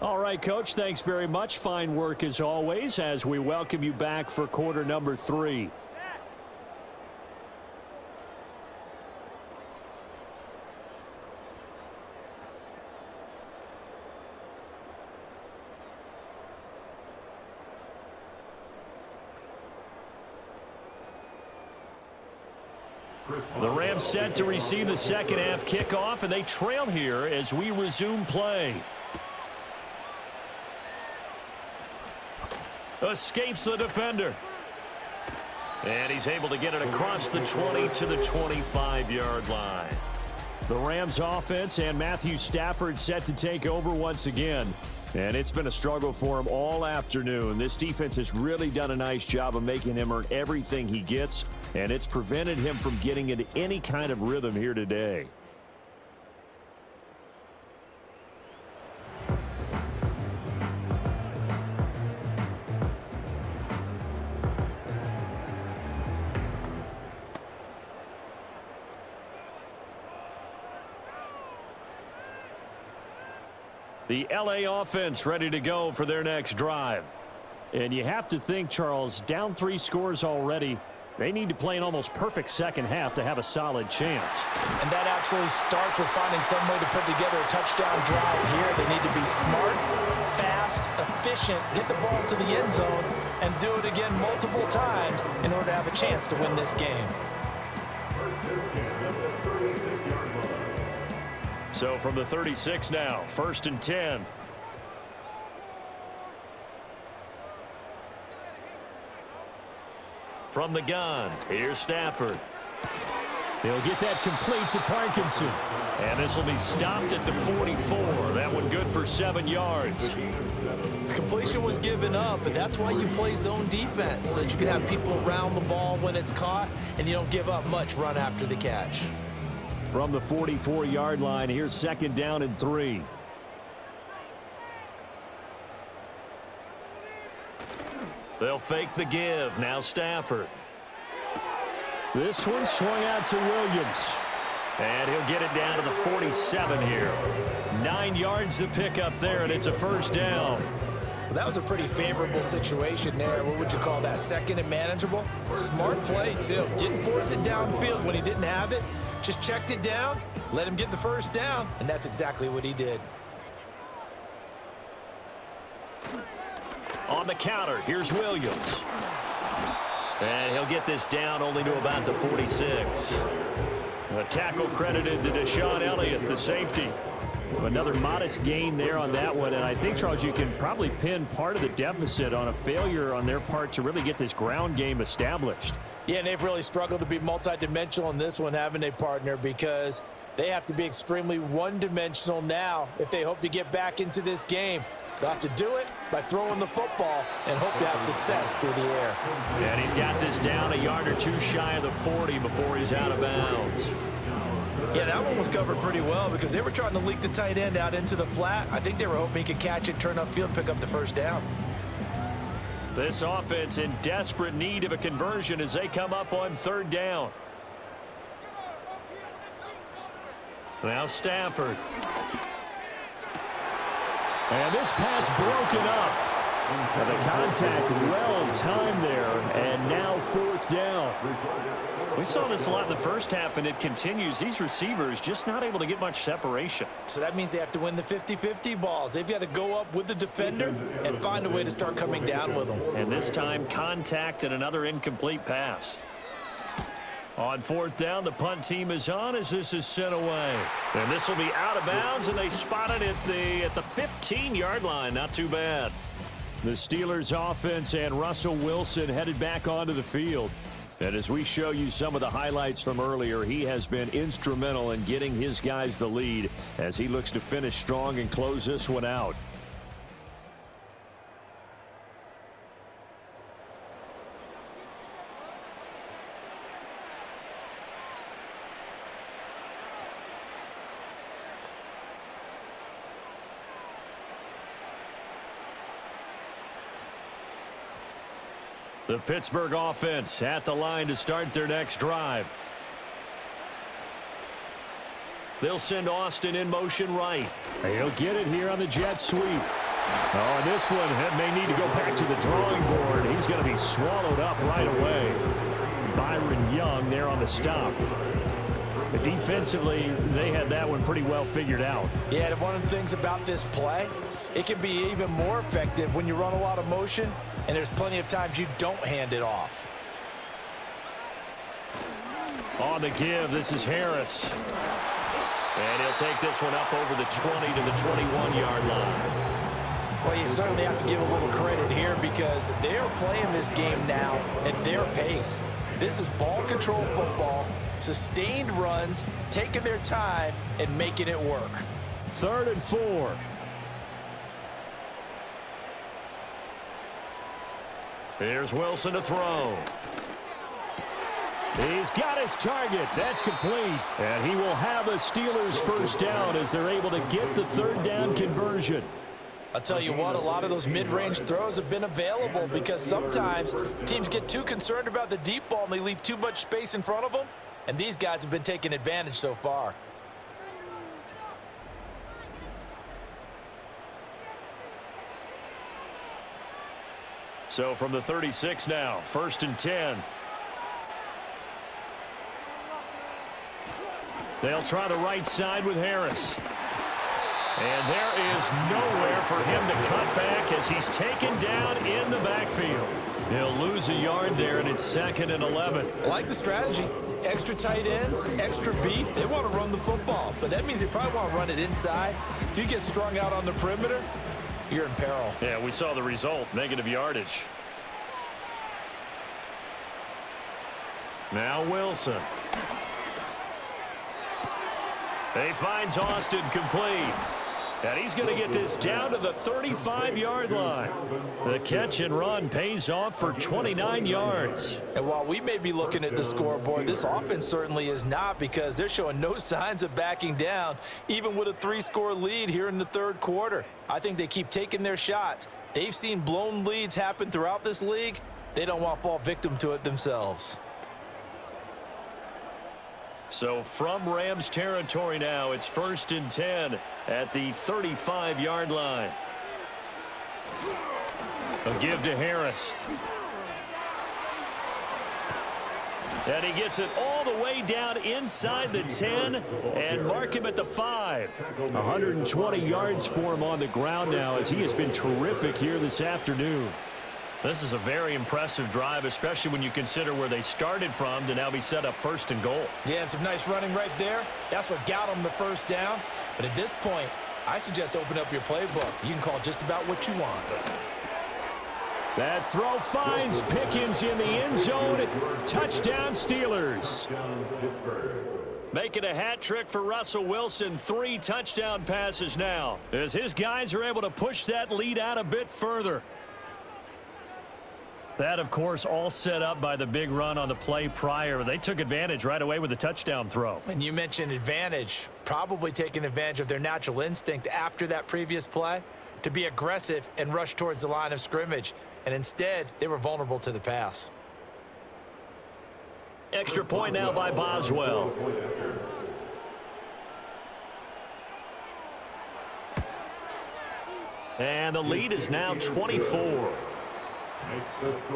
All right, Coach, thanks very much. Fine work as always as we welcome you back for quarter number 3. The Rams set to receive the second half kickoff, and they trail here as we resume play. Escapes the defender. And he's able to get it across the 20 to the 25-yard line. The Rams offense and Matthew Stafford set to take over once again. And it's been a struggle for him all afternoon. This defense has really done a nice job of making him earn everything he gets, and it's prevented him from getting into any kind of rhythm here today. The LA offense ready to go for their next drive. And you have to think, Charles, down 3 scores already. They need to play an almost perfect second half to have a solid chance. And that absolutely starts with finding some way to put together a touchdown drive here. They need to be smart, fast, efficient, get the ball to the end zone, and do it again multiple times in order to have a chance to win this game. So from the 36 now, 1st and 10. From the gun, here's Stafford. He'll get that complete to Parkinson. And this will be stopped at the 44. That one good for 7 yards. The completion was given up, but that's why you play zone defense, so that you can have people around the ball when it's caught, and you don't give up much run after the catch. From the 44-yard line, here's 2nd down and 3. They'll fake the give. Now Stafford. This one swung out to Williams. And he'll get it down to the 47 here. 9 yards to pick up there, and it's a 1st down. Well, that was a pretty favorable situation there. What would you call that? 2nd and manageable? Smart play, too. Didn't force it downfield when he didn't have it. Just checked it down, let him get the 1st down, and that's exactly what he did. On the counter, here's Williams. And he'll get this down only to about the 46. A tackle credited to Deshaun Elliott, the safety. Another modest gain there on that one, and I think, Charles, you can probably pin part of the deficit on a failure on their part to really get this ground game established. Yeah, and they've really struggled to be multidimensional in this one, haven't they, partner? Because they have to be extremely one-dimensional now if they hope to get back into this game. They'll have to do it by throwing the football and hope to have success through the air. And he's got this down 1 yard or 2 shy of the 40 before he's out of bounds. Yeah, that one was covered pretty well because they were trying to leak the tight end out into the flat. I think they were hoping he could catch it, turn upfield, and pick up the 1st down. This offense in desperate need of a conversion as they come up on 3rd down. Now Stafford. And this pass broken up. And the contact well timed there, and now 4th down. We saw this a lot in the first half, and it continues. These receivers just not able to get much separation. So that means they have to win the 50-50 balls. They've got to go up with the defender and find a way to start coming down with them. And this time, contact and another incomplete pass. On 4th down, the punt team is on as this is sent away. And this will be out of bounds, and they spot it at the 15-yard line. Not too bad. The Steelers offense and Russell Wilson headed back onto the field. And as we show you some of the highlights from earlier, he has been instrumental in getting his guys the lead as he looks to finish strong and close this one out. The Pittsburgh offense at the line to start their next drive. They'll send Austin in motion right. He'll get it here on the jet sweep. Oh, this one may need to go back to the drawing board. He's going to be swallowed up right away. Byron Young there on the stop. But defensively, they had that one pretty well figured out. Yeah, and one of the things about this play, it can be even more effective when you run a lot of motion, and there's plenty of times you don't hand it off. On the give, this is Harris. And he'll take this one up over the 20 to the 21-yard line. Well, you certainly have to give a little credit here because they're playing this game now at their pace. This is ball control football, sustained runs, taking their time and making it work. 3rd and 4. Here's Wilson to throw. He's got his target. That's complete. And he will have a Steelers first down as they're able to get the 3rd down conversion. I'll tell you what, a lot of those mid-range throws have been available because sometimes teams get too concerned about the deep ball and they leave too much space in front of them. And these guys have been taking advantage so far. So from the 36 now, 1st and 10. They'll try the right side with Harris. And there is nowhere for him to cut back as he's taken down in the backfield. He'll lose a yard there, and it's 2nd and 11. I like the strategy. Extra tight ends, extra beef. They want to run the football, but that means they probably want to run it inside. If you get strung out on the perimeter, you're in peril. Yeah, we saw the result, negative yardage. Now Wilson. He finds Austin complete. And he's going to get this down to the 35-yard line. The catch and run pays off for 29 yards. And while we may be looking at the scoreboard, this offense certainly is not because they're showing no signs of backing down, even with a 3-score lead here in the 3rd quarter. I think they keep taking their shots. They've seen blown leads happen throughout this league. They don't want to fall victim to it themselves. So from Rams territory now, it's 1st and 10 at the 35-yard line. A give to Harris. And he gets it all the way down inside the 10 and mark him at the 5. 120 yards for him on the ground now as he has been terrific here this afternoon. This is a very impressive drive, especially when you consider where they started from to now be set up 1st and goal. Yeah, and some nice running right there. That's what got them the first down. But at this point, I suggest open up your playbook. You can call just about what you want. That throw finds Pickens in the end zone. Touchdown, Steelers. Making a hat trick for Russell Wilson. 3 touchdown passes now as his guys are able to push that lead out a bit further. That, of course, all set up by the big run on the play prior. They took advantage right away with the touchdown throw. And you mentioned advantage, probably taking advantage of their natural instinct after that previous play to be aggressive and rush towards the line of scrimmage. And instead, they were vulnerable to the pass. Extra point now by Boswell. And the lead is now 24.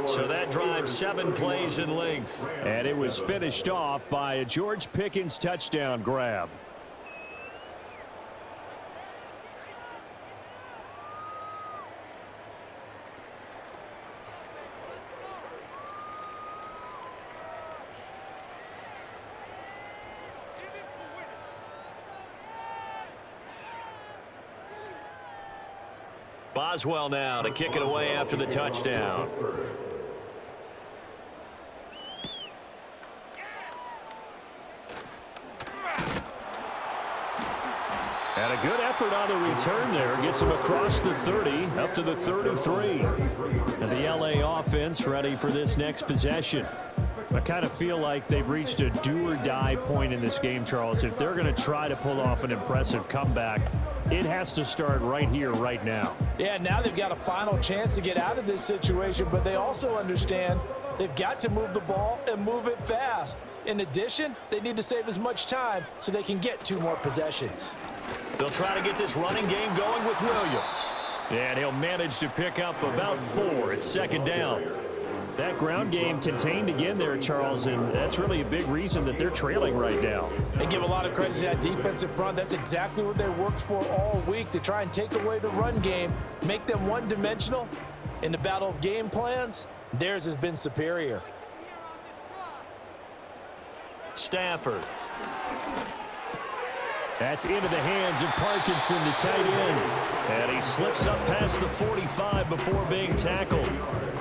So that drive 7 plays in length. And it was finished off by a George Pickens touchdown grab. Boswell now to kick it away after the touchdown. And a good effort on the return there. Gets him across the 30, up to the 33. And the LA offense ready for this next possession. I kind of feel like they've reached a do-or-die point in this game, Charles. If they're going to try to pull off an impressive comeback, it has to start right here, right now. Yeah, now they've got a final chance to get out of this situation, but they also understand they've got to move the ball and move it fast. In addition, they need to save as much time so they can get 2 more possessions. They'll try to get this running game going with Williams. And he'll manage to pick up about 4. It's 2nd down. That ground game contained again there, Charles, and that's really a big reason that they're trailing right now. They give a lot of credit to that defensive front. That's exactly what they worked for all week, to try and take away the run game, make them one-dimensional. In the battle of game plans, theirs has been superior. Stafford. That's into the hands of Parkinson, the tight end. And he slips up past the 45 before being tackled.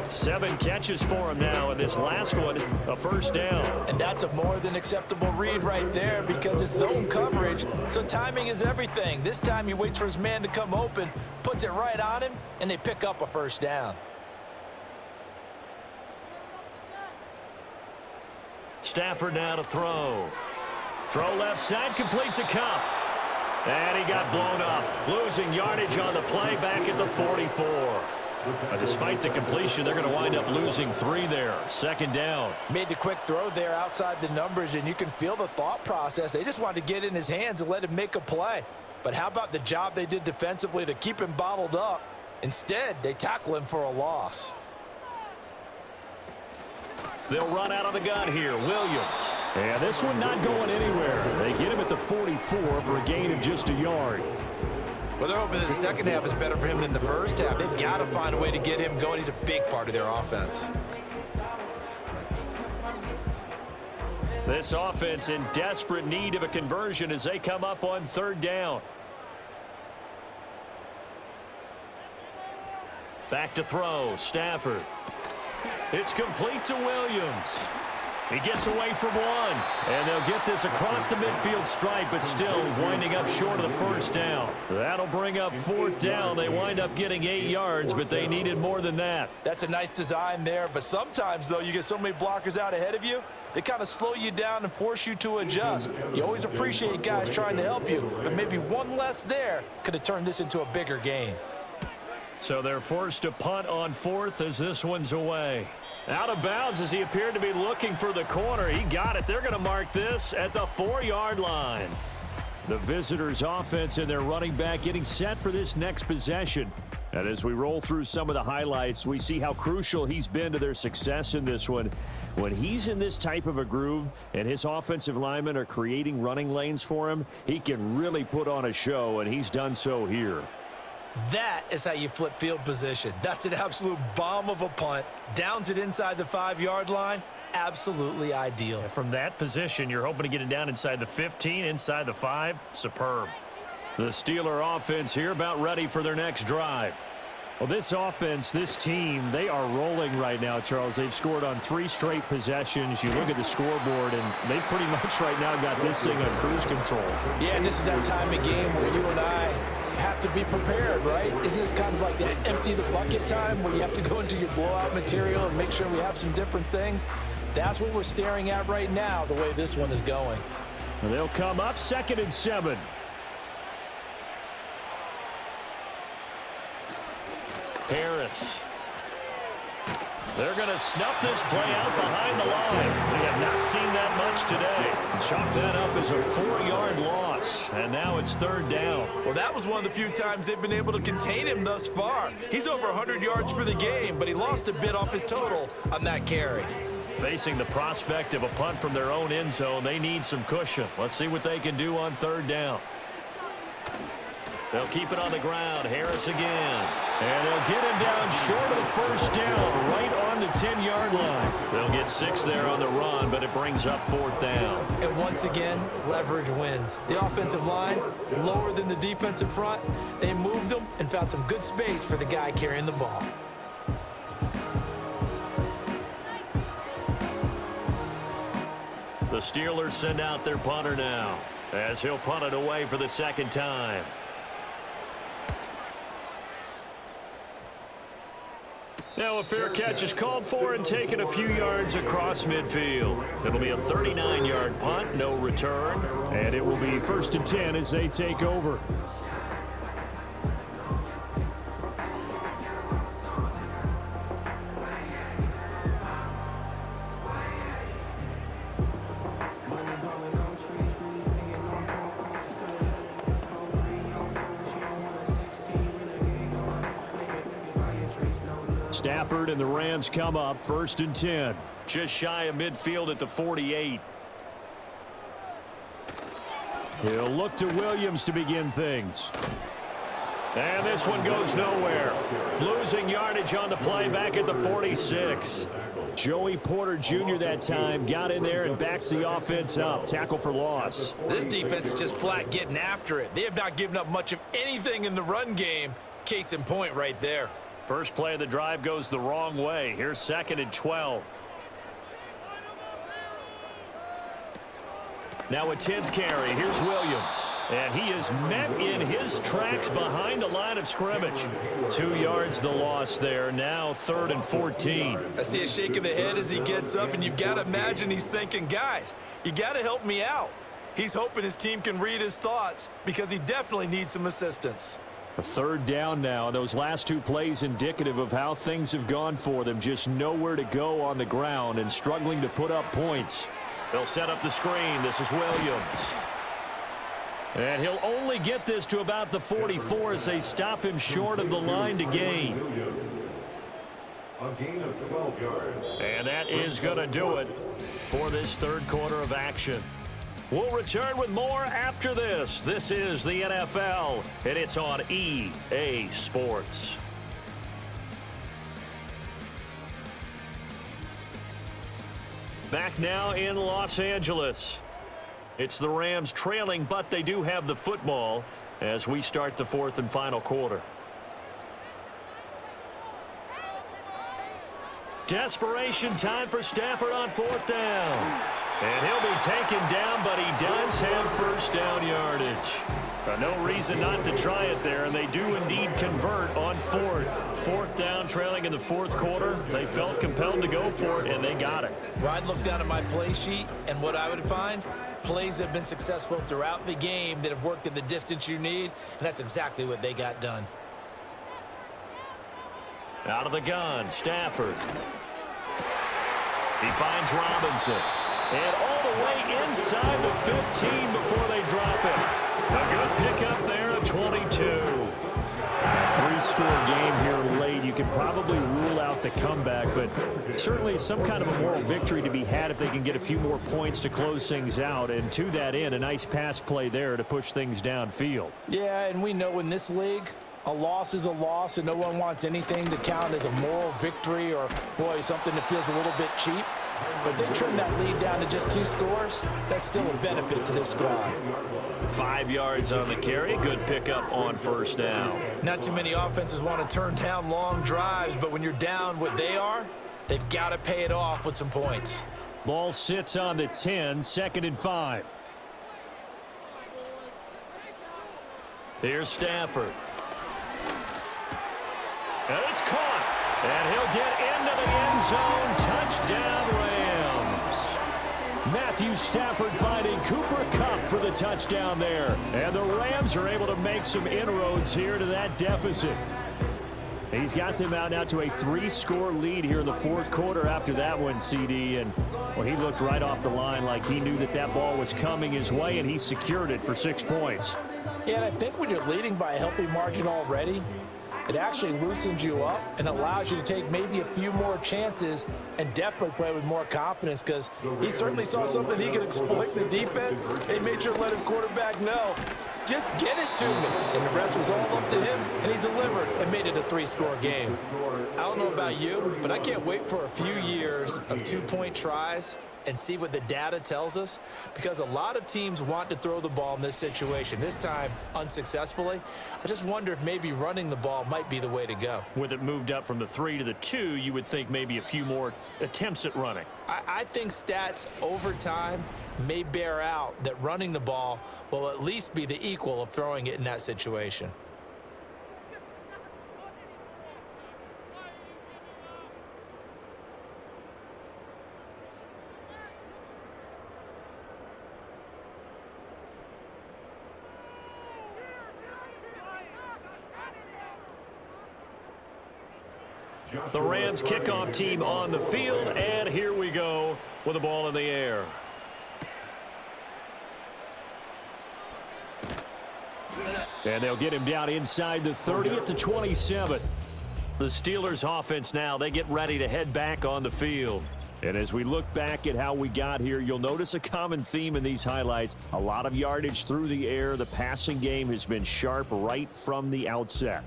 7 catches for him now, and this last one, a first down. And that's a more than acceptable read right there because it's zone coverage, so timing is everything. This time he waits for his man to come open, puts it right on him, and they pick up a first down. Stafford now to throw. Throw left side, complete to Cup. And he got blown up, losing yardage on the play back at the 44. Despite the completion, they're going to wind up losing 3 there. Second down. Made the quick throw there outside the numbers, and you can feel the thought process. They just wanted to get in his hands and let him make a play. But how about the job they did defensively to keep him bottled up? Instead, they tackle him for a loss. They'll run out of the gun here. Williams. And this one not going anywhere. They get him at the 44 for a gain of just a yard. Well, they're hoping that the second half is better for him than the first half. They've got to find a way to get him going. He's a big part of their offense. This offense in desperate need of a conversion as they come up on third down. Back to throw. Stafford. It's complete to Williams. He gets away from one, and they'll get this across the midfield stripe, but still winding up short of the first down. That'll bring up fourth down. They wind up getting 8 yards, but they needed more than that. That's a nice design there, but sometimes, though, you get so many blockers out ahead of you, they kind of slow you down and force you to adjust. You always appreciate guys trying to help you, but maybe one less there could have turned this into a bigger gain. So they're forced to punt on fourth as this one's away. Out of bounds as he appeared to be looking for the corner. He got it. They're going to mark this at the 4-yard line. The visitors' offense and their running back getting set for this next possession. And as we roll through some of the highlights, we see how crucial he's been to their success in this one. When he's in this type of a groove and his offensive linemen are creating running lanes for him, he can really put on a show, and he's done so here. That is how you flip field position. That's an absolute bomb of a punt. Downs it inside the 5-yard line. Absolutely ideal. From that position, you're hoping to get it down inside the 15, inside the 5. Superb. The Steeler offense here about ready for their next drive. Well, this offense, this team, they are rolling right now, Charles. They've scored on 3 straight possessions. You look at the scoreboard, and they pretty much right now got this thing on cruise control. Yeah, and this is that time of game where you and I have to be prepared, right? Isn't this kind of like that empty the bucket time where you have to go into your blowout material and make sure we have some different things? That's what we're staring at right now, the way this one is going. And they'll come up 2nd and 7. Harris. They're going to snuff this play out behind the line. We have not seen that much today. Chalk that up as a 4-yard loss, and now it's 3rd down. Well, that was one of the few times they've been able to contain him thus far. He's over 100 yards for the game, but he lost a bit off his total on that carry. Facing the prospect of a punt from their own end zone, they need some cushion. Let's see what they can do on 3rd down. They'll keep it on the ground. Harris again. And they'll get him down short of the first down, right on the 10-yard line. They'll get 6 there on the run, but it brings up 4th down. And once again, leverage wins. The offensive line, lower than the defensive front. They moved them and found some good space for the guy carrying the ball. The Steelers send out their punter now, as he'll punt it away for the 2nd time. Now a fair catch is called for and taken a few yards across midfield. It'll be a 39-yard punt, no return, and it will be 1st and 10 as they take over. Stafford and the Rams come up 1st and 10. Just shy of midfield at the 48. He'll look to Williams to begin things. And this one goes nowhere. Losing yardage on the play back at the 46. Joey Porter Jr. that time got in there and backs the offense up. Tackle for loss. This defense is just flat getting after it. They have not given up much of anything in the run game. Case in point right there. First play of the drive goes the wrong way. Here's 2nd and 12. Now a 10th carry. Here's Williams. And he is met in his tracks behind the line of scrimmage. 2 yards the loss there. Now 3rd and 14. I see a shake of the head as he gets up, and you've got to imagine he's thinking, guys, you got to help me out. He's hoping his team can read his thoughts because he definitely needs some assistance. A 3rd down now. Those last 2 plays indicative of how things have gone for them. Just nowhere to go on the ground and struggling to put up points. They'll set up the screen. This is Williams. And he'll only get this to about the 44 as they stop him short of the line to gain. A gain of 12 yards. And that is going to do it for this 3rd quarter of action. We'll return with more after this. This is the NFL, and it's on EA Sports. Back now in Los Angeles. It's the Rams trailing, but they do have the football as we start the 4th and final quarter. Desperation time for Stafford on 4th down. And he'll be taken down, but he does have 1st down yardage. No reason not to try it there, and they do indeed convert on 4th. 4th down, trailing in the 4th quarter. They felt compelled to go for it, and they got it. Well, I'd look down at my play sheet, and what I would find, plays have been successful throughout the game that have worked at the distance you need, and that's exactly what they got done. Out of the gun, Stafford. He finds Robinson. And all the way inside the 15 before they drop it. A good pickup there, a 22. A 3-score game here late. You could probably rule out the comeback, but certainly some kind of a moral victory to be had if they can get a few more points to close things out. And to that end, a nice pass play there to push things downfield. Yeah, and we know in this league, a loss is a loss, and no one wants anything to count as a moral victory or, boy, something that feels a little bit cheap. But they trim that lead down to just 2 scores. That's still a benefit to this squad. 5 yards on the carry. Good pickup on 1st down. Not too many offenses want to turn down long drives, but when you're down what they are, they've got to pay it off with some points. Ball sits on the 10, 2nd and 5. Here's Stafford. And it's caught. And he'll get into the end zone. Touchdown, Rams. Matthew Stafford finding Cooper Kupp for the touchdown there. And the Rams are able to make some inroads here to that deficit. He's got them out now to a 3-score lead here in the 4th quarter after that one, CD. And well, he looked right off the line like he knew that that ball was coming his way, and he secured it for 6 points. Yeah, and I think when you're leading by a healthy margin already, it actually loosens you up and allows you to take maybe a few more chances and definitely play with more confidence, because he certainly saw something he could exploit in the defense, and he made sure to let his quarterback know, just get it to me. And the rest was all up to him, and he delivered and made it a 3-score game. I don't know about you, but I can't wait for a few years of 2-point tries and see what the data tells us, because a lot of teams want to throw the ball in this situation, this time unsuccessfully. I just wonder if maybe running the ball might be the way to go. With it moved up from the 3 to the 2, you would think maybe a few more attempts at running. I think stats over time may bear out that running the ball will at least be the equal of throwing it in that situation. The Rams kickoff team on the field, and here we go with the ball in the air. And they'll get him down inside the 30 at the 27. The Steelers offense now, they get ready to head back on the field. And as we look back at how we got here, you'll notice a common theme in these highlights. A lot of yardage through the air. The passing game has been sharp right from the outset.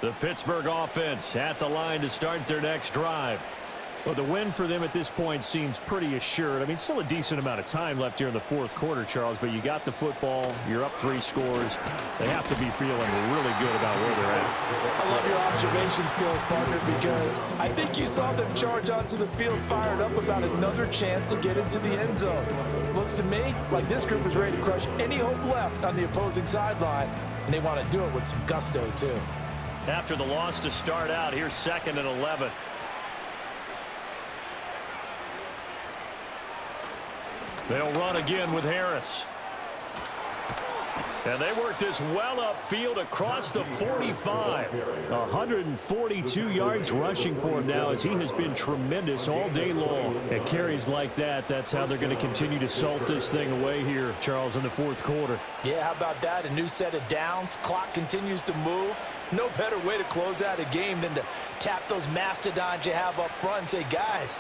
The Pittsburgh offense at the line to start their next drive. Well, the win for them at this point seems pretty assured. I mean, still a decent amount of time left here in the fourth quarter, Charles, but you got the football. You're up 3 scores. They have to be feeling really good about where they're at. I love your observation skills, partner, because I think you saw them charge onto the field fired up about another chance to get into the end zone. Looks to me like this group is ready to crush any hope left on the opposing sideline, and they want to do it with some gusto, too. After the loss to start out, here's 2nd and 11. They'll run again with Harris. And they work this well upfield across the 45. 142 yards rushing for him now as he has been tremendous all day long. At carries like that, that's how they're going to continue to salt this thing away here, Charles, in the fourth quarter. Yeah, how about that? A new set of downs. Clock continues to move. No better way to close out a game than to tap those mastodons you have up front and say, guys,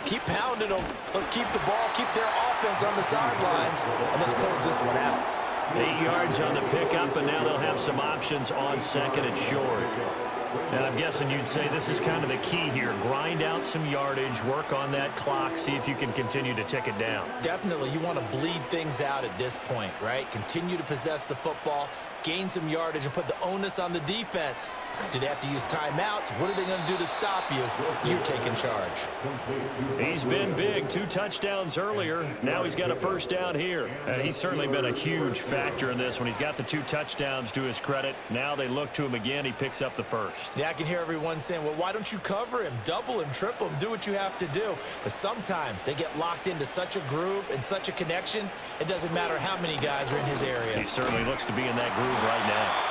keep pounding them. Let's keep the ball, keep their offense on the sidelines, and let's close this one out. 8 yards on the pickup, and now they'll have some options on 2nd and short. And I'm guessing you'd say this is kind of the key here. Grind out some yardage, work on that clock, see if you can continue to tick it down. Definitely, you want to bleed things out at this point, right? Continue to possess the football, gain some yardage, and put the onus on the defense. Do they have to use timeouts? What are they going to do to stop you? You're taking charge. He's been big. 2 touchdowns earlier. Now he's got a first down here. And he's certainly been a huge factor in this when he's got the 2 touchdowns to his credit. Now they look to him again. He picks up the first. Yeah, I can hear everyone saying, well, why don't you cover him, double him, triple him, do what you have to do. But sometimes they get locked into such a groove and such a connection, it doesn't matter how many guys are in his area. He certainly looks to be in that groove right now.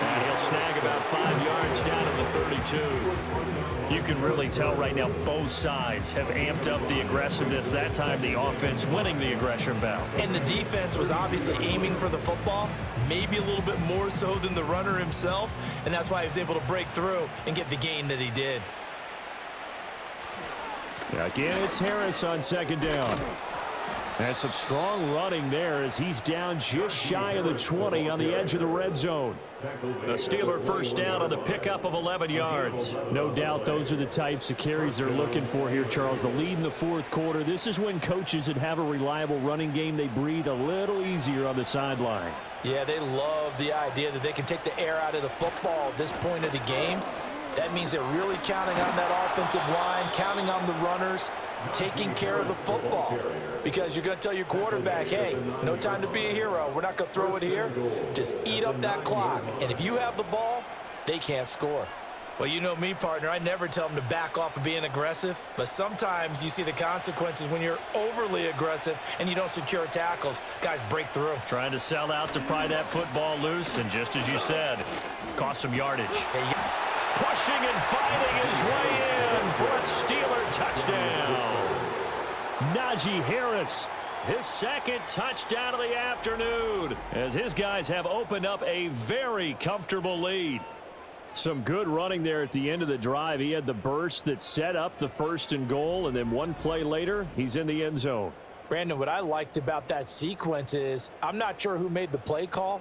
And he'll snag about 5 yards down at the 32. You can really tell right now both sides have amped up the aggressiveness. That time the offense winning the aggression battle. And the defense was obviously aiming for the football, maybe a little bit more so than the runner himself, and that's why he was able to break through and get the gain that he did. Again, it's Harris on 2nd down. And some strong running there as he's down just shy of the 20 on the edge of the red zone. The Steeler first down on the pickup of 11 yards. No doubt those are the types of carries they're looking for here, Charles. The lead in the fourth quarter. This is when coaches that have a reliable running game, they breathe a little easier on the sideline. Yeah, they love the idea that they can take the air out of the football at this point of the game. That means they're really counting on that offensive line, counting on the runners, taking care of the football. Because you're going to tell your quarterback, hey, no time to be a hero. We're not going to throw it here. Just eat up that clock. And if you have the ball, they can't score. Well, you know me, partner. I never tell them to back off of being aggressive. But sometimes you see the consequences when you're overly aggressive and you don't secure tackles. Guys break through. Trying to sell out to pry that football loose. And just as you said, cost some yardage. Pushing and fighting his way in for a Steeler touchdown. Najee Harris, his 2nd touchdown of the afternoon, as his guys have opened up a very comfortable lead. some good running there at the end of the drive. He had the burst that set up the 1st and goal, and then one play later, he's in the end zone. Brandon, what I liked about that sequence is I'm not sure who made the play call,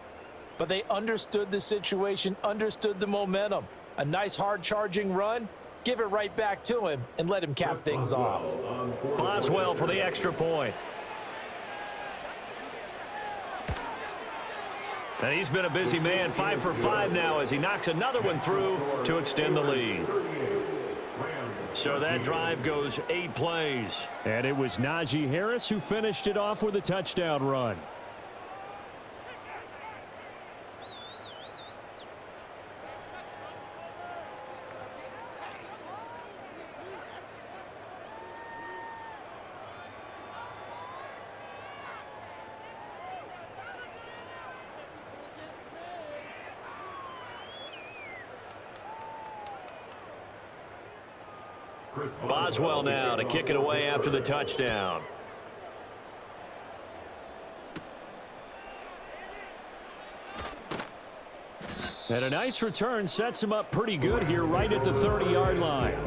but they understood the situation, understood the momentum. A nice hard-charging run, give it right back to him, and let him cap things off. Boswell for the extra point. And he's been a busy man, 5 for 5 now as he knocks another one through to extend the lead. So that drive goes 8 plays. And it was Najee Harris who finished it off with a touchdown run. Boswell now to kick it away after the touchdown. And a nice return sets him up pretty good here right at the 30-yard line.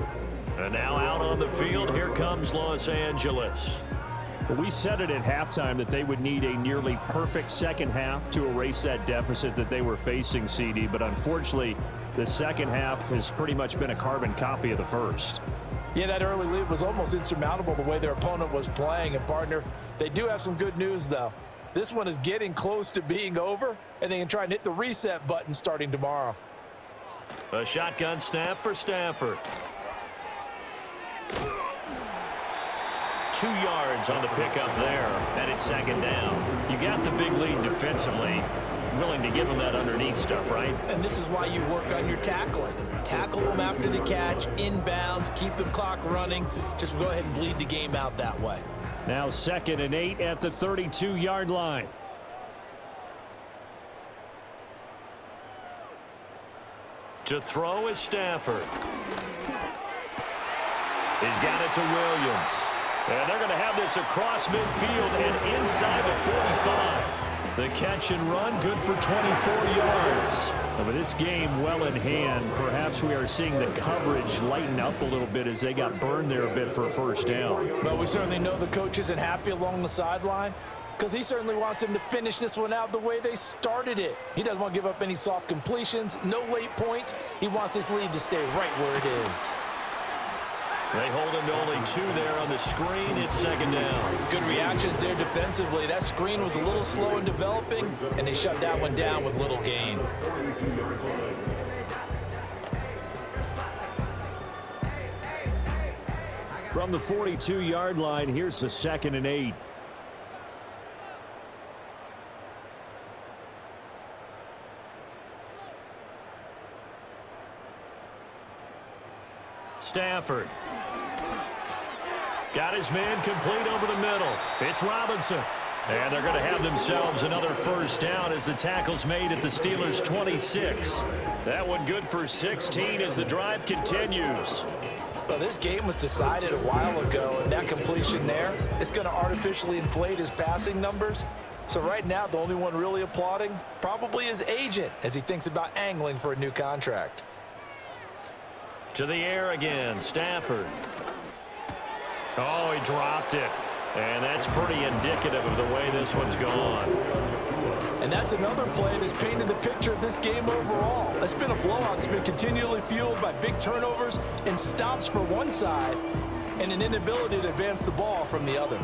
And now out on the field, here comes Los Angeles. Well, we said it at halftime that they would need a nearly perfect second half to erase that deficit that they were facing, CD. But unfortunately, the second half has pretty much been a carbon copy of the first. Yeah, that early lead was almost insurmountable the way their opponent was playing. And, partner, they do have some good news, though. This one is getting close to being over, and they can try and hit the reset button starting tomorrow. A shotgun snap for Stafford. 2 yards on the pickup there, and it's second down. You got the big lead defensively. Willing to give them that underneath stuff, right? And this is why you work on your tackling. Tackle them after the catch, inbounds, keep the clock running. Just go ahead and bleed the game out that way. Now 2nd and 8 at the 32-yard line. To throw is Stafford. He's got it to Williams. And they're going to have this across midfield and inside the 45. The catch and run, good for 24 yards. With this game well in hand, perhaps we are seeing the coverage lighten up a little bit as they got burned there a bit for a first down. Well, we certainly know the coach isn't happy along the sideline because he certainly wants them to finish this one out the way they started it. He doesn't want to give up any soft completions, no late points. He wants his lead to stay right where it is. They hold him to only 2 there on the screen. It's second down. Good reactions there defensively. That screen was a little slow in developing, and they shut that one down with little gain. From the 42-yard line, here's the 2nd and 8. Stafford. Got his man complete over the middle. It's Robinson. And they're going to have themselves another first down as the tackle's made at the Steelers' 26. That one good for 16 as the drive continues. Well, this game was decided a while ago, and that completion there is going to artificially inflate his passing numbers. So right now, the only one really applauding probably his agent as he thinks about angling for a new contract. To the air again, Stafford. Oh, he dropped it. And that's pretty indicative of the way this one's gone. And that's another play that's painted the picture of this game overall. It's been a blowout that's been continually fueled by big turnovers and stops for one side and an inability to advance the ball from the other.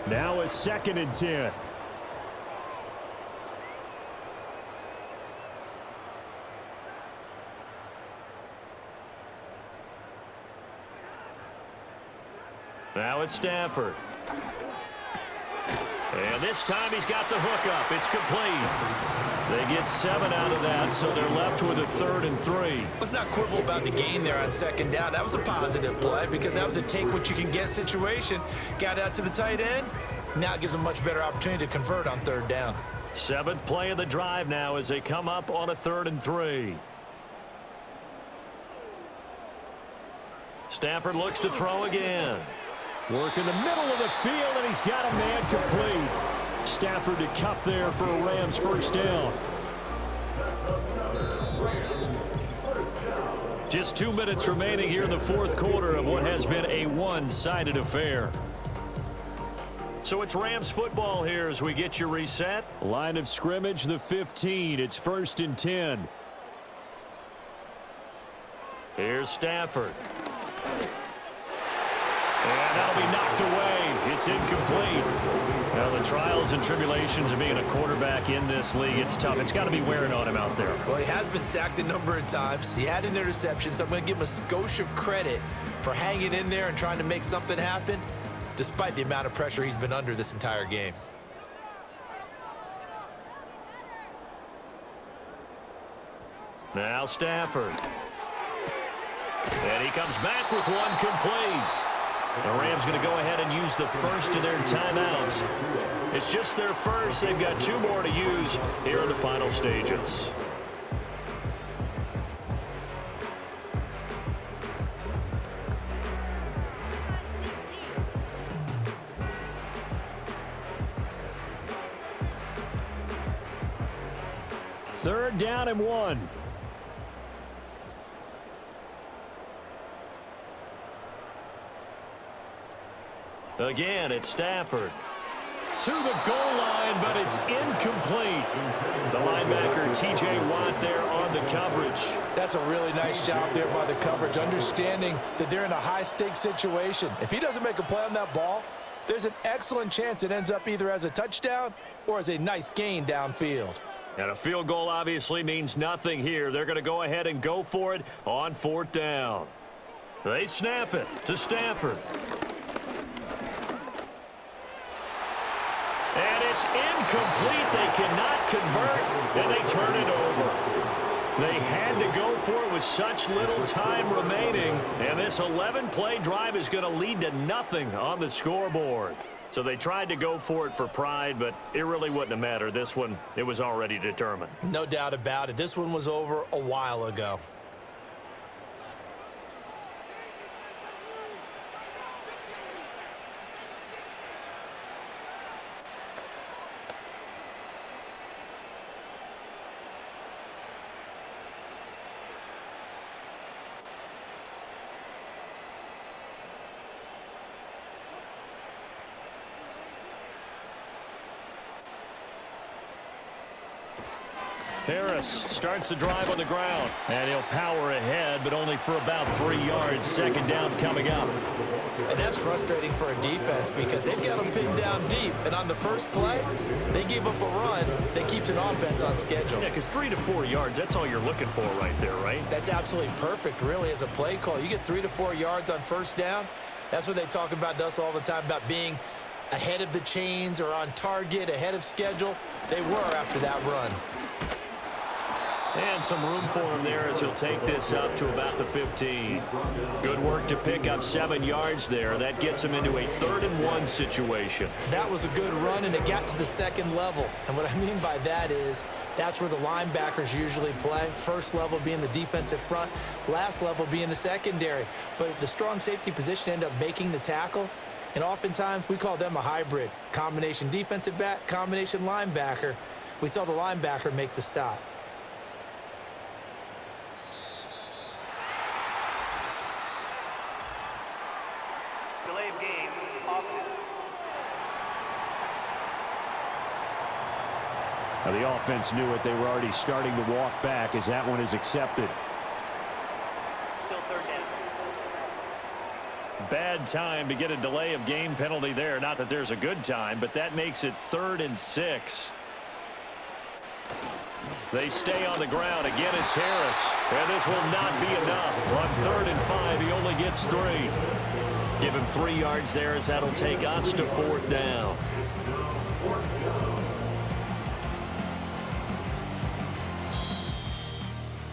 Now a 2nd and 10. Now it's Stafford. And this time he's got the hook up. It's complete. They get 7 out of that, so they're left with a 3rd and 3. Let's not quibble about the gain there on second down. That was a positive play because that was a take-what-you-can-get situation. Got out to the tight end. Now it gives them a much better opportunity to convert on 3rd down. 7th play of the drive now as they come up on a 3rd and 3. Stafford looks to throw again. Work in the middle of the field, and he's got a man complete. Stafford to Cup there for a Rams first down. Just 2 minutes remaining here in the 4th quarter of what has been a one-sided affair. So it's Rams football here as we get your reset. Line of scrimmage, the 15. It's 1st and 10. Here's Stafford. And that'll be knocked away. It's incomplete. Well, the trials and tribulations of being a quarterback in this league, it's tough. It's got to be wearing on him out there. Well, he has been sacked a number of times. He had an interception, so I'm going to give him a skosh of credit for hanging in there and trying to make something happen, despite the amount of pressure he's been under this entire game. Now Stafford. And he comes back with one complete. The Rams going to go ahead and use the first of their timeouts. It's just their first. They've got 2 more to use here in the final stages. Third down and 1. Again, it's Stafford. To the goal line, but it's incomplete. The linebacker, T.J. Watt, there on the coverage. That's a really nice job there by the coverage, understanding that they're in a high-stakes situation. If he doesn't make a play on that ball, there's an excellent chance it ends up either as a touchdown or as a nice gain downfield. And a field goal obviously means nothing here. They're going to go ahead and go for it on 4th down. They snap it to Stafford. And it's incomplete. They cannot convert, and they turn it over. They had to go for it with such little time remaining, and this 11-play drive is going to lead to nothing on the scoreboard. So they tried to go for it for pride, but it really wouldn't have mattered. This one, it was already determined. No doubt about it. This one was over a while ago. Harris starts the drive on the ground, and he'll power ahead, but only for about 3 yards. 2nd down coming up. And that's frustrating for a defense because they've got them pinned down deep, and on the first play, they give up a run that keeps an offense on schedule. Yeah, because 3 to 4 yards, that's all you're looking for right there, right? That's absolutely perfect, really, as a play call. You get 3 to 4 yards on 1st down. That's what they talk about to us all the time, about being ahead of the chains or on target, ahead of schedule. They were after that run. And some room for him there as he'll take this up to about the 15. Good work to pick up 7 yards there. That gets him into a 3rd and 1 situation. That was a good run, and it got to the 2nd level. And what I mean by that is that's where the linebackers usually play. 1st level being the defensive front, last level being the secondary. But the strong safety position ended up making the tackle. And oftentimes we call them a hybrid. Combination defensive back, combination linebacker. We saw the linebacker make the stop. Now the offense knew it. They were already starting to walk back as that one is accepted. Still 3rd down. Bad time to get a delay of game penalty there. Not that there's a good time, but that makes it 3rd and 6. They stay on the ground. Again, it's Harris. And this will not be enough. On 3rd and 5, he only gets 3. Give him 3 yards there as that'll take us to 4th down.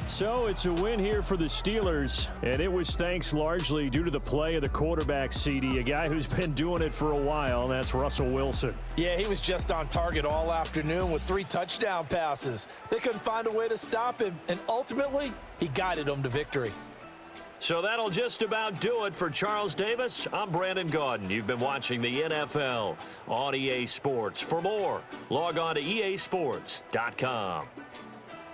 So it's a win here for the Steelers, and it was thanks largely due to the play of the quarterback, CD, a guy who's been doing it for a while, and that's Russell Wilson. Yeah, he was just on target all afternoon with 3 touchdown passes. They couldn't find a way to stop him, and ultimately, he guided them to victory. So that'll just about do it for Charles Davis. I'm Brandon Gaudin. You've been watching the NFL on EA Sports. For more, log on to easports.com.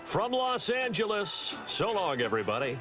From Los Angeles, so long, everybody.